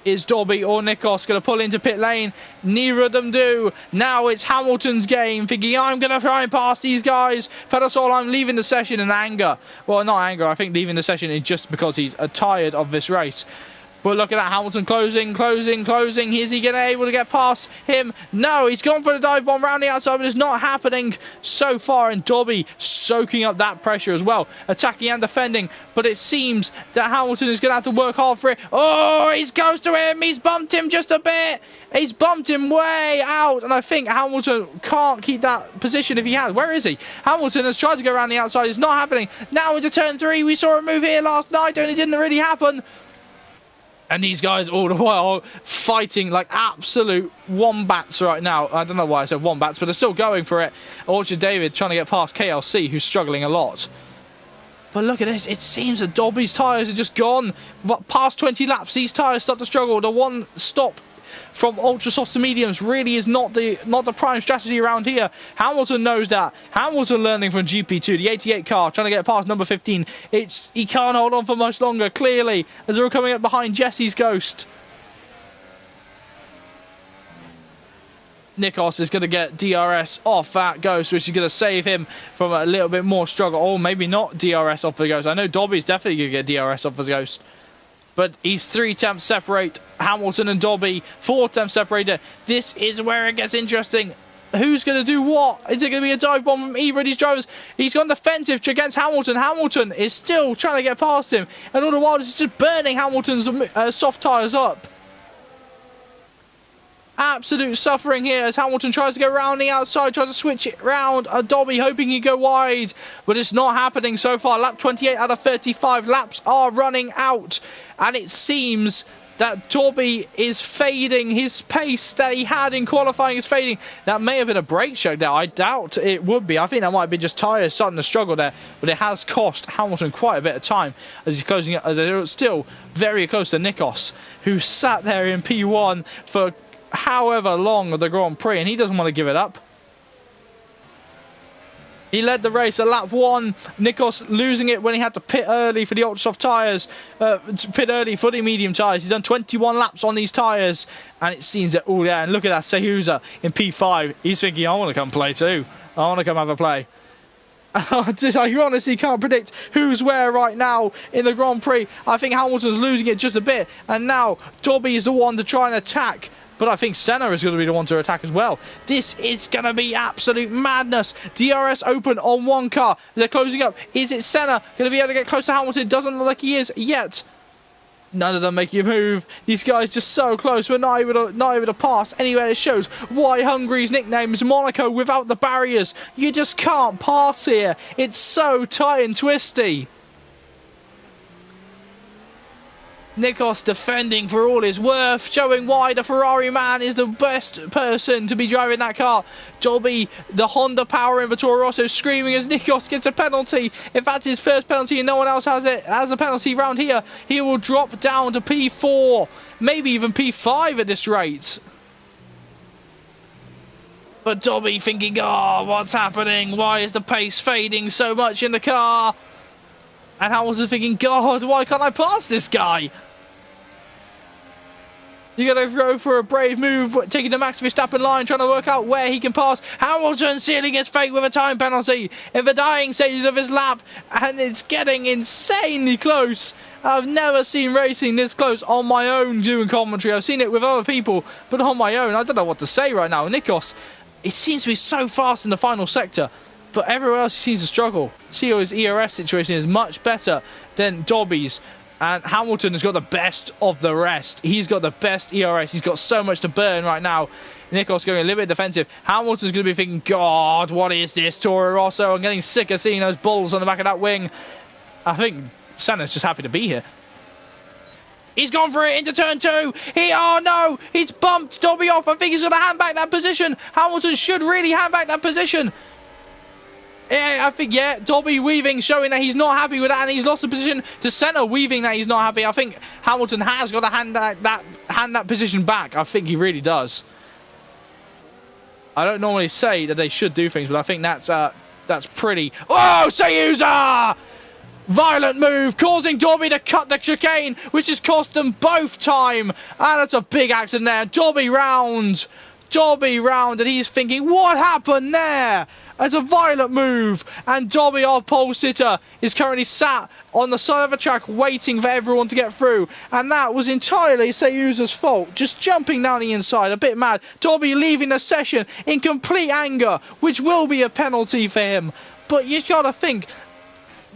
Is Dobby or Nikos going to pull into pit lane? Neither of them do. Now it's Hamilton's game, thinking, I'm going to try and pass these guys. Pedasol, I'm leaving the session in anger. Well, not anger. I think leaving the session is just because he's tired of this race. But look at that, Hamilton closing. Is he going to be able to get past him? No, he's gone for the dive bomb round the outside, but it's not happening so far. And Dobby soaking up that pressure as well, attacking and defending. But it seems that Hamilton is going to have to work hard for it. Oh, he's close to him. He's bumped him just a bit. He's bumped him way out. And I think Hamilton can't keep that position if he has. Where is he? Hamilton has tried to go around the outside. It's not happening. Now into turn 3. We saw a move here last night and it didn't really happen. And these guys all the while fighting like absolute wombats right now. I don't know why I said wombats, but they're still going for it. Orchard David trying to get past KLC, who's struggling a lot. But look at this. It seems that Dobby's tyres are just gone. But past 20 laps, these tyres start to struggle. The one stop from ultra softs to mediums really is not the prime strategy around here. Hamilton knows that. Hamilton learning from GP2, the 88 car, trying to get past number 15. He can't hold on for much longer, clearly, as they're all coming up behind Jesse's Ghost. Nikos is going to get DRS off that Ghost, which is going to save him from a little bit more struggle. Or maybe not DRS off the Ghost. I know Dobby's definitely going to get DRS off the Ghost. But he's 3 tenths separate Hamilton and Dobby, 4 tenths separated. This is where it gets interesting. Who's going to do what? Is it going to be a dive bomb from either of these drivers? He's gone defensive against Hamilton. Hamilton is still trying to get past him. And all the while, it's just burning Hamilton's soft tyres up. Absolute suffering here as Hamilton tries to go around the outside, tries to switch it round. Dobby hoping he'd go wide, but it's not happening so far. Lap 28 out of 35 laps are running out, and it seems that Dobby is fading. His pace that he had in qualifying is fading. That may have been a brake check there. I doubt it would be. I think that might have been just tyres starting to struggle there. But it has cost Hamilton quite a bit of time as he's closing it. They're still very close to Nikos, who sat there in P1 for however long of the Grand Prix, and he doesn't want to give it up. He led the race at lap 1. Nikos losing it when he had to pit early for the ultra soft tyres. Pit early for the medium tyres. He's done 21 laps on these tyres. And it seems that all there. And look at that, Seuza in P5. He's thinking, I want to come play too. I want to come have a play. I honestly can't predict who's where right now in the Grand Prix. I think Hamilton's losing it just a bit. And now Dobby is the one to try and attack. But I think Senna is going to be the one to attack as well. This is going to be absolute madness. DRS open on one car. They're closing up. Is it Senna going to be able to get close to Hamilton? Doesn't look like he is yet. None of them making a move. These guys just so close. We're not able to pass anywhere. It shows why Hungary's nickname is Monaco without the barriers. You just can't pass here. It's so tight and twisty. Nikos defending for all his worth, showing why the Ferrari man is the best person to be driving that car. Dobby, the Honda power in Toro Rosso, screaming as Nikos gets a penalty. If that's his first penalty and no one else has it as a penalty round here, he will drop down to P4, maybe even P5 at this rate. But Dobby thinking, oh, what's happening? Why is the pace fading so much in the car? And Hamilton thinking, God, why can't I pass this guy? You got to go for a brave move, taking the Max Verstappen line, trying to work out where he can pass. Hamilton sealing his fate with a time penalty in the dying stages of his lap, and it's getting insanely close. I've never seen racing this close on my own doing commentary. I've seen it with other people, but on my own, I don't know what to say right now. Nikos, it seems to be so fast in the final sector, but everywhere else he seems to struggle. His ERS situation is much better than Dobby's. And Hamilton has got the best of the rest. He's got the best ERS. He's got so much to burn right now. Nikos going a little bit defensive. Hamilton's going to be thinking, God, what is this? Toro Rosso, I'm getting sick of seeing those balls on the back of that wing. I think Senna's just happy to be here. He's gone for it into turn 2. Oh no, he's bumped Dobby off. I think he's going to hand back that position. Hamilton should really hand back that position. Yeah, I think, yeah, Dobby weaving, showing that he's not happy with that, and he's lost the position to Senna, weaving that he's not happy. I think Hamilton has got to hand that position back. I think he really does. I don't normally say that they should do things, but I think that's pretty. Oh, Seuza! Violent move, causing Dobby to cut the chicane, which has cost them both time. And that's a big accident there. Dobby round, and he's thinking, what happened there? As a violent move, and Dobby, our pole sitter, is currently sat on the side of the track waiting for everyone to get through, and that was entirely Seuza's fault, just jumping down the inside, a bit mad. Dobby leaving the session in complete anger, which will be a penalty for him. But you gotta think,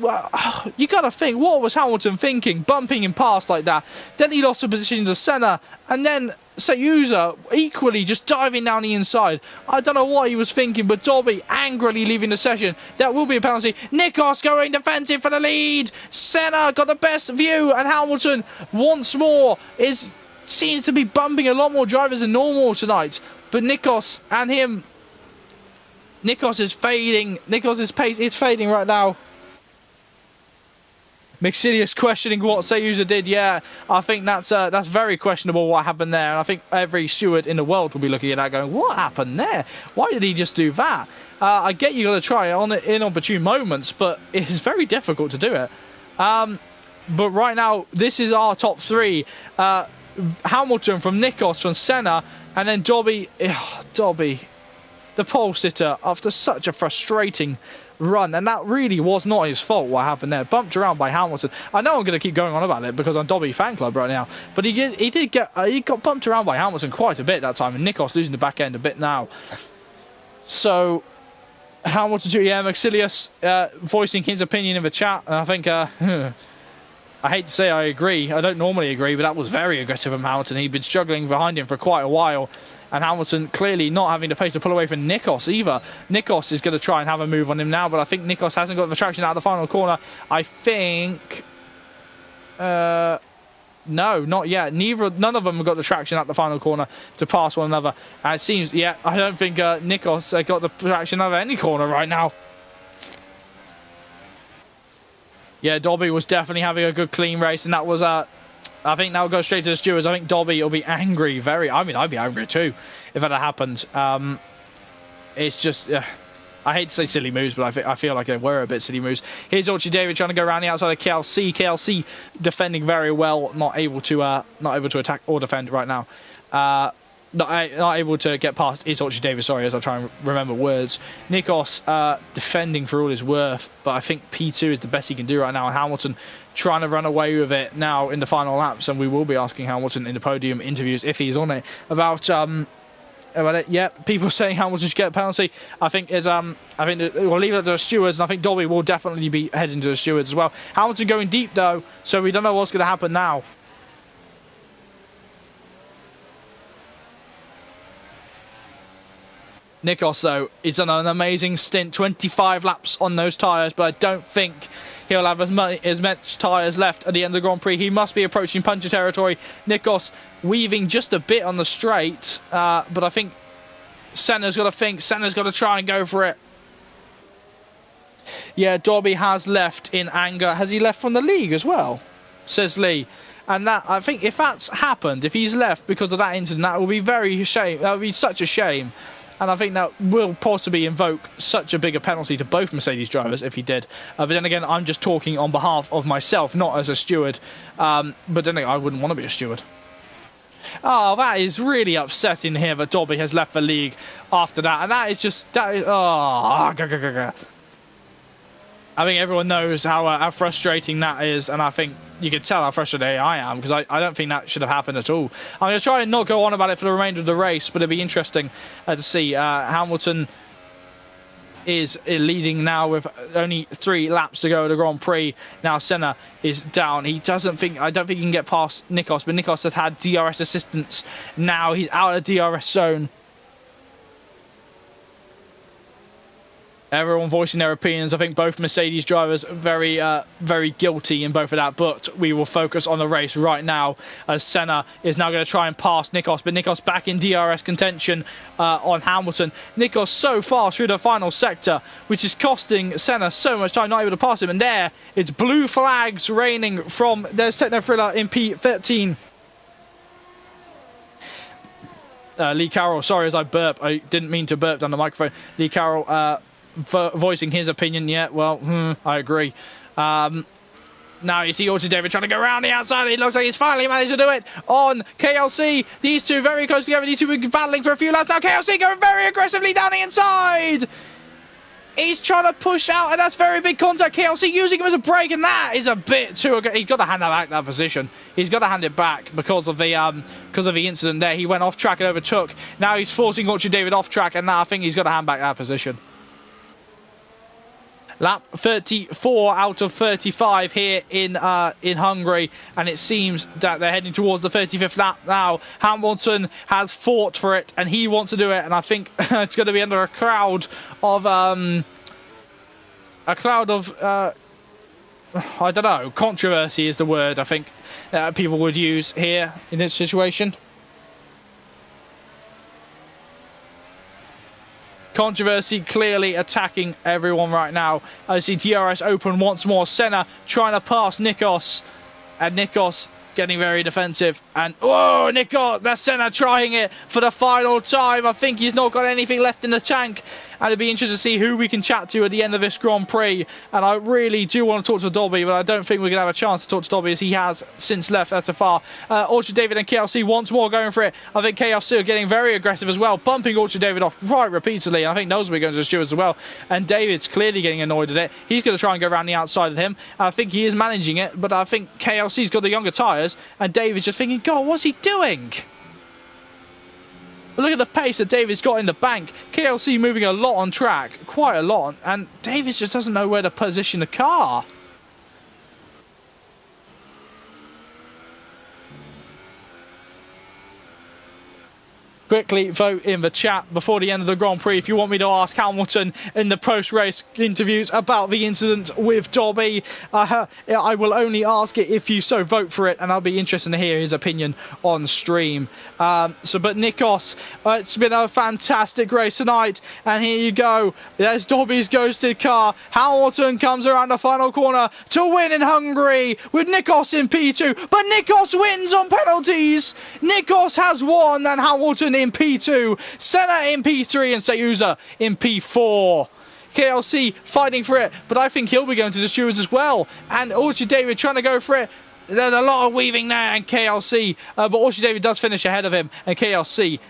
well, what was Hamilton thinking, bumping him past like that? Then he lost the position to Senna, and then Seuza equally just diving down the inside. I don't know what he was thinking, but Dobby angrily leaving the session. That will be a penalty. Nikos going defensive for the lead. Senna got the best view, and Hamilton once more seems to be bumping a lot more drivers than normal tonight. But Nikos and him, Nikos is fading. Nikos' pace is fading right now. Mixilius questioning what Seuza did. Yeah, I think that's very questionable what happened there. And I think every steward in the world will be looking at that going, what happened there? Why did he just do that? I get you got to try it on inopportune moments, but it is very difficult to do it. But right now, this is our top 3. Hamilton from Nikos, from Senna, and then Dobby. Dobby, the pole sitter, after such a frustrating run, and that really was not his fault what happened there. Bumped around by Hamilton. I know I'm going to keep going on about it because I'm Dobby fan club right now, but he got bumped around by Hamilton quite a bit that time, and Nikos losing the back end a bit now. So Hamilton to Mixilius voicing his opinion in the chat, and I think I hate to say I agree. I don't normally agree, but that was very aggressive from Hamilton. He'd been struggling behind him for quite a while. And Hamilton clearly not having the pace to pull away from Nikos either. Nikos is going to try and have a move on him now, but I think Nikos hasn't got the traction out of the final corner. I think No, not yet. None of them have got the traction at the final corner to pass one another. And it seems, yeah, I don't think Nikos got the traction out of any corner right now. Yeah, Dobby was definitely having a good clean race, and that was, I think that'll go straight to the stewards. I think Dobby will be angry, I mean, I'd be angry too if that had happened. It's just, I hate to say silly moves, but I feel like they were a bit silly moves. Here's Archie David trying to go around the outside of KLC. KLC defending very well, not able to attack or defend right now. Not able to get past is Archie Davis, sorry, as I try and remember words. Nikos defending for all his worth, but I think P2 is the best he can do right now, and Hamilton trying to run away with it now in the final laps, and we will be asking Hamilton in the podium interviews, if he's on it, about it. Yeah, people saying Hamilton should get a penalty. I think we'll leave that to the stewards, and I think Dobby will definitely be heading to the stewards as well. Hamilton going deep though, so we don't know what's going to happen now. Nikos, though, he's done an amazing stint, 25 laps on those tyres, but I don't think he'll have as much tyres left at the end of the Grand Prix. He must be approaching puncher territory. Nikos weaving just a bit on the straight, but I think Senna's got to think. Senna's got to try and go for it. Yeah, Dobby has left in anger. Has he left from the league as well? Says Lee. And that, I think, if that's happened, if he's left because of that incident, that will be that would be such a shame. And I think that will possibly invoke such a bigger penalty to both Mercedes drivers if he did. But then again, I'm just talking on behalf of myself, not as a steward. But then again, I wouldn't want to be a steward. Oh, that is really upsetting here that Dobby has left the league after that. And that is just... I think everyone knows how frustrating that is, and I think you can tell how frustrated I am, because I don't think that should have happened at all. I'm going to try and not go on about it for the remainder of the race, but it'll be interesting to see. Hamilton is leading now with only 3 laps to go at the Grand Prix. Now Senna is down. I don't think he can get past Nikos, but Nikos has had DRS assistance. Now he's out of the DRS zone. Everyone voicing their opinions. I think both Mercedes drivers very guilty in both of that, but we will focus on the race right now as Senna is now going to try and pass Nikos, but Nikos back in DRS contention on Hamilton. Nikos so far through the final sector, which is costing Senna so much time, not able to pass him, and there it's blue flags raining from, there's Techno Thriller in P13. Lee Carroll, sorry as I burp, I didn't mean to burp down the microphone. Lee Carroll voicing his opinion. Yeah, well, I agree. Now you see Archie David trying to go around the outside. It looks like he's finally managed to do it on KLC. These two very close together. These two were battling for a few laps. Now KLC going very aggressively down the inside. He's trying to push out, and that's very big contact. KLC using him as a brake, and that is a bit too. He's got to hand that back, that position. He's got to hand it back because of the incident there. He went off track and overtook. Now he's forcing Archie David off track, and now I think he's got to hand back that position. Lap 34 out of 35 here in Hungary, and it seems that they're heading towards the 35th lap now. Hamilton has fought for it, and he wants to do it, and I think it's going to be under a cloud of I don't know, controversy is the word I think people would use here in this situation. Controversy clearly attacking everyone right now. I see DRS open once more. Senna trying to pass Nikos, and Nikos getting very defensive. And oh, Nikos, that's Senna trying it for the final time. I think he's not got anything left in the tank. And it'd be interesting to see who we can chat to at the end of this Grand Prix. And I really do want to talk to Dobby, but I don't think we're going to have a chance to talk to Dobby as he has since left after far. Archie David and KLC once more going for it. I think KLC are getting very aggressive as well, bumping Archie David off right repeatedly. And I think those will be going to the stewards as well. And David's clearly getting annoyed at it. He's going to try and go around the outside of him. I think he is managing it, but I think KLC's got the younger tyres. And David's just thinking, God, what's he doing? Look at the pace that David's got in the bank. KLC moving a lot on track, quite a lot, and Davis just doesn't know where to position the car. quickly vote in the chat before the end of the Grand Prix if you want me to ask Hamilton in the post-race interviews about the incident with Dobby. I will only ask it if you so vote for it, and I'll be interested to hear his opinion on stream. But Nikos, it's been a fantastic race tonight, and here you go. There's Dobby's ghosted car. Hamilton comes around the final corner to win in Hungary with Nikos in P2, but Nikos wins on penalties. Nikos has won, and Hamilton in P2, Senna in P3, and Sayuza in P4. KLC fighting for it, but I think he'll be going to the stewards as well. And Orchard David trying to go for it. There's a lot of weaving there, and KLC, but Orchard David does finish ahead of him, and KLC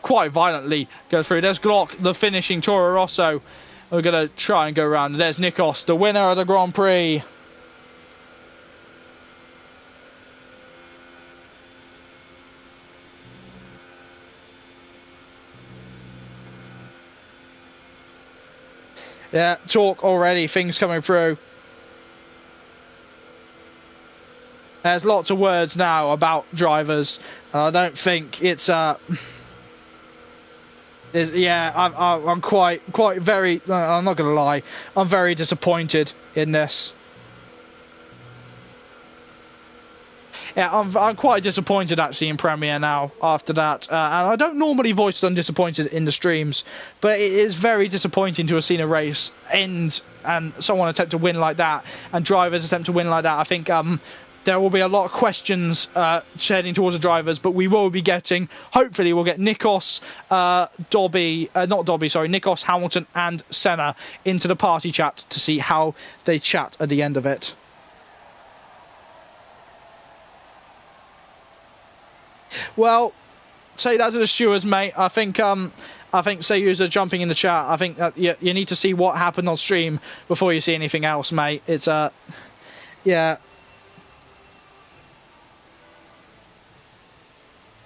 quite violently goes through. There's Glock, the finishing Toro Rosso. We're going to try and go around. There's Nikos, the winner of the Grand Prix. Yeah, talk already, things coming through. There's lots of words now about drivers. I don't think it's yeah, I'm quite very. I'm not gonna lie. I'm very disappointed in this. Yeah, I'm quite disappointed actually in Premiere now after that. And I don't normally voice that I'm disappointed in the streams, but it is very disappointing to have seen a race end and someone attempt to win like that, and drivers attempt to win like that. I think there will be a lot of questions heading towards the drivers, but we will be getting, hopefully we'll get Nikos, Nikos, Hamilton and Senna into the party chat to see how they chat at the end of it. Well, say that to the stewards, mate. I think Sayuza jumping in the chat. I think that you need to see what happened on stream before you see anything else, mate. It's yeah.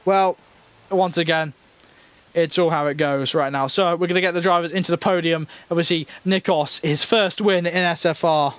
Well, once again, it's all how it goes right now. So we're going to get the drivers into the podium. Obviously, Nikos, his first win in SFR.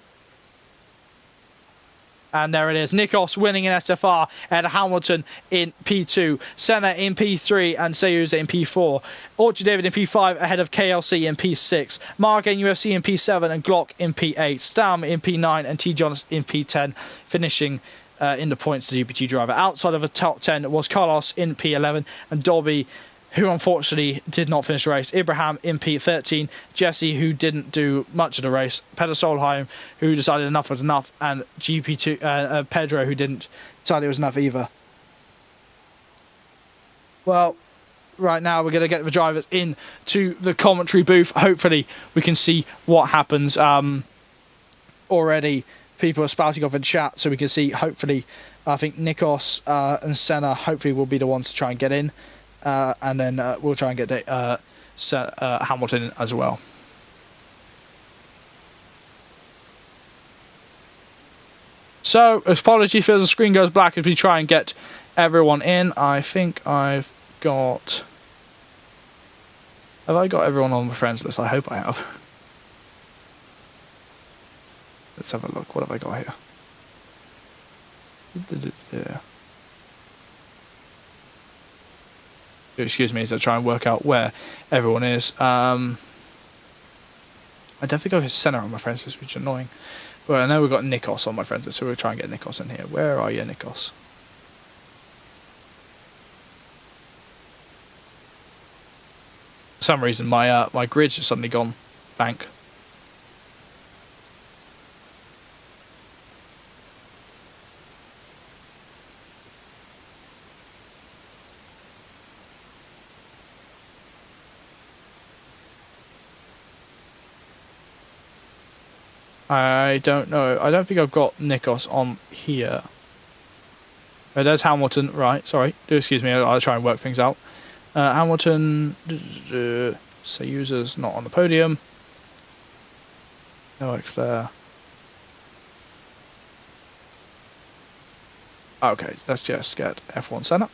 And there it is. Nikos winning in SFR, and Hamilton in P2, Senna in P3, and Sayuza in P4. Orchard David in P5 ahead of KLC in P6. Mark in UFC in P7 and Glock in P8. Stam in P9 and T. Jonas in P10, finishing in the points to GP2 driver. Outside of the top 10 was Carlos in P11 and Dobby, who unfortunately did not finish the race. Ibrahim in P13, Jesse, who didn't do much of the race, Peter Solheim, who decided enough was enough, and GP2 Pedro, who didn't decide it was enough either. Well, right now we're going to get the drivers into the commentary booth. Hopefully we can see what happens. Already people are spouting off in chat, so we can see, hopefully, I think Nikos and Senna hopefully will be the ones to try and get in. And then we'll try and get Hamilton as well. So, apologies if the screen goes black as we try and get everyone in. I think I've got... Have I got everyone on the friends list? I hope I have. Let's have a look. What have I got here? Yeah. Excuse me as I try and work out where everyone is. I don't think I have Senna on my friends list, which is annoying. But I know we've got Nikos on my friends list, so we'll try and get Nikos in here. Where are you, Nikos? For some reason, my grid's just suddenly gone blank. I don't know. I don't think I've got Nikos on here. Oh, there's Hamilton. Right, sorry. Do excuse me. I'll try and work things out. Hamilton. Sayuza's not on the podium. No X there. Okay, let's just get F1 Senna.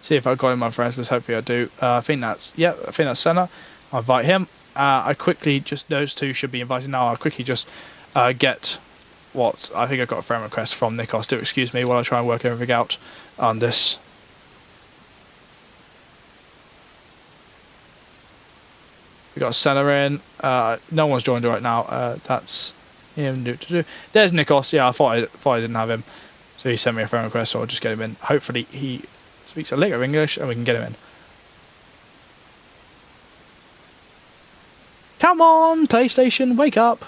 See if I've got him on my friends list. Hopefully I do. I think that's Senna. I'll invite him. I quickly just, those two should be invited now. I'll quickly just get what I think I got a friend request from Nikos. Do excuse me while I try and work everything out on this. We got Senna in. No one's joined right now. That's him. There's Nikos. Yeah, I thought I didn't have him, so he sent me a friend request. So I'll just get him in. Hopefully he speaks a little English and we can get him in. Come on, PlayStation, wake up!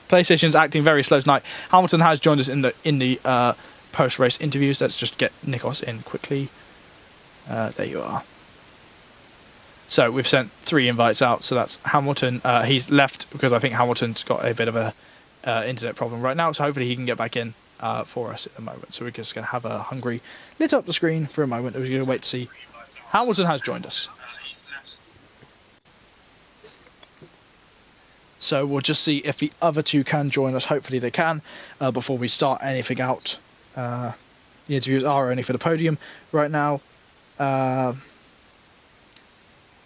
PlayStation's acting very slow tonight. Hamilton has joined us in the post-race interviews. Let's just get Nikos in quickly. There you are. So we've sent 3 invites out. So that's Hamilton. He's left because I think Hamilton's got a bit of a internet problem right now. So hopefully he can get back in for us at the moment. So we're just going to have a Hungary lit up the screen for a moment. We're going to wait to see. Hamilton has joined us. So we'll just see if the other 2 can join us. Hopefully they can before we start anything out. The interviews are only for the podium right now.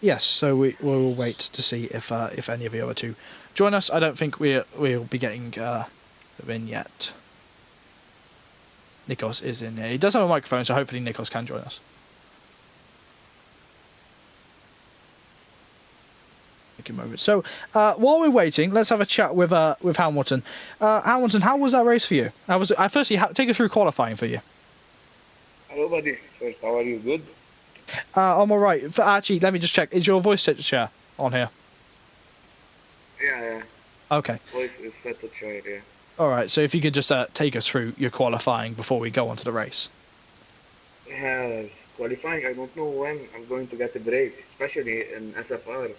Yes, so we'll wait to see if any of the other 2 join us. I don't think we'll be getting them in yet. Nikos is in there. He does have a microphone, so hopefully Nikos can join us. Moment. So while we're waiting, let's have a chat with Hamilton. Hamilton, how was that race for you? Firstly, take us through qualifying for you. Hello, buddy. First, how are you? Good? I'm all right. Actually, let me just check. Is your voice set to share on here? Yeah. Okay. Voice is set to share, yeah. All right. So if you could just take us through your qualifying before we go on to the race. Qualifying, I don't know when I'm going to get a break, especially in SFR.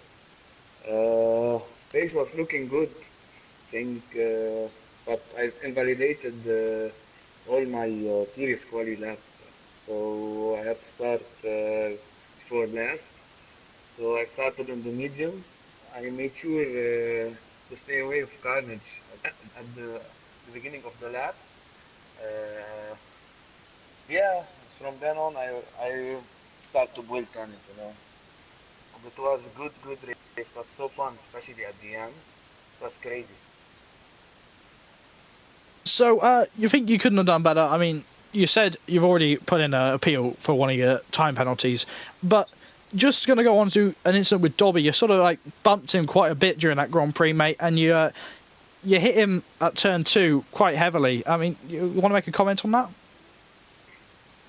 Race was looking good, but I invalidated all my series quali lap, so I had to start before last. So I started in the medium. I made sure to stay away from carnage at the beginning of the laps. Yeah, from then on I start to build carnage, you know. It was a good race. It was so fun, especially at the end. It was crazy. So, you think you couldn't have done better? I mean, you said you've already put in an appeal for one of your time penalties, but just going to go on to an incident with Dobby. You sort of like bumped him quite a bit during that Grand Prix, mate, and you hit him at turn 2 quite heavily. I mean, you want to make a comment on that?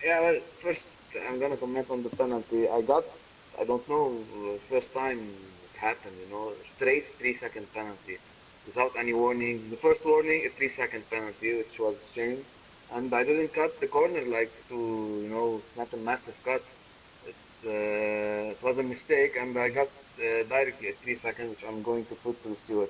Yeah, well, first I'm going to comment on the penalty. I don't know, first time it happened, you know, straight 3-second penalty, without any warnings. The first warning, a 3-second penalty, which was changed, and I didn't cut the corner like to, you know, it's not a massive cut. It was a mistake, and I got directly a 3-second, which I'm going to put to the steward.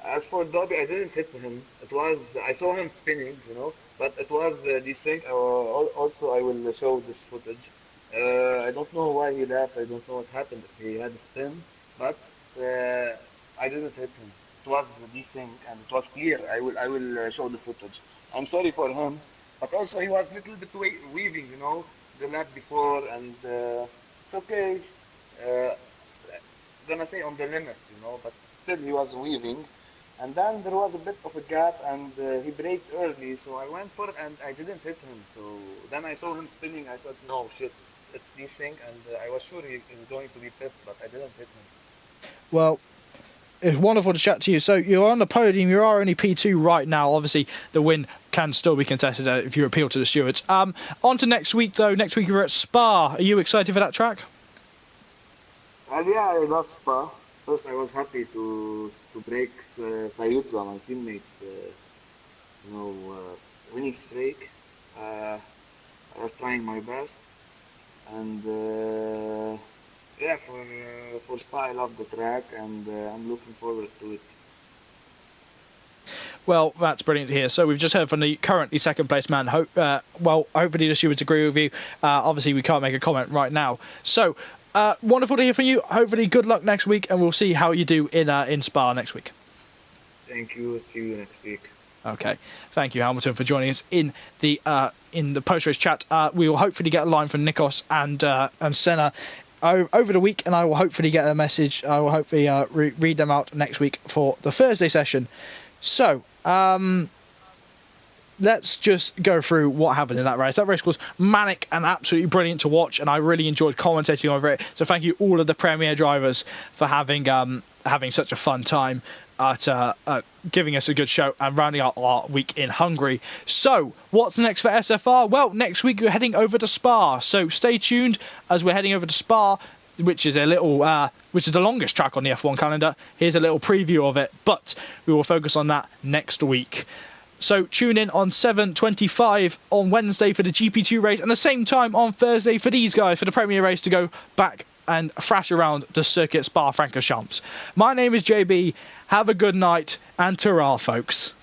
As for Dobby, I didn't hit him. I saw him spinning, you know, but it was desync. Also, I will show this footage. I don't know why he left. I don't know what happened. He had a spin, but I didn't hit him. It was desync and it was clear. I will show the footage. I'm sorry for him, but also he was a little bit weaving, you know, the lap before, and it's okay. Gonna say on the limit, you know, but still he was weaving. And then there was a bit of a gap, and he braked early, so I went for it, and I didn't hit him. So then I saw him spinning. I thought, no, shit, it's desync, and I was sure he was going to be pissed, but I didn't hit him. Well, it's wonderful to chat to you. So you're on the podium. You are only P2 right now. Obviously, the win can still be contested if you appeal to the stewards. On to next week, though. Next week you're at Spa. Are you excited for that track? Yeah, I love Spa. First, I was happy to break Sayuza, my teammate, winning streak. I was trying my best, and yeah, for Spa, I love the track, and I'm looking forward to it. Well, that's brilliant to hear. So we've just heard from the currently second place man. Hopefully the stewards agree with you. Obviously, we can't make a comment right now. So. Wonderful to hear from you. Hopefully, good luck next week, and we'll see how you do in Spa next week. Thank you. See you next week. Okay. Thank you, Hamilton, for joining us in the post-race chat. We will hopefully get a line from Nikos and Senna over the week, and I will hopefully get a message. I will hopefully read them out next week for the Thursday session. So, let's just go through what happened in that race. That race was manic and absolutely brilliant to watch, and I really enjoyed commentating over it. So thank you all of the Premier drivers for having such a fun time at giving us a good show and rounding out our week in Hungary. So what's next for SFR? Well, next week we're heading over to Spa, so stay tuned as we're heading over to Spa, which is the longest track on the F1 calendar. Here's a little preview of it, but we will focus on that next week. So tune in on 7:25 on Wednesday for the GP2 race, and the same time on Thursday for these guys for the Premier race to go back and thrash around the circuit Spa-Francorchamps. My name is JB. Have a good night, and ta-ra, folks.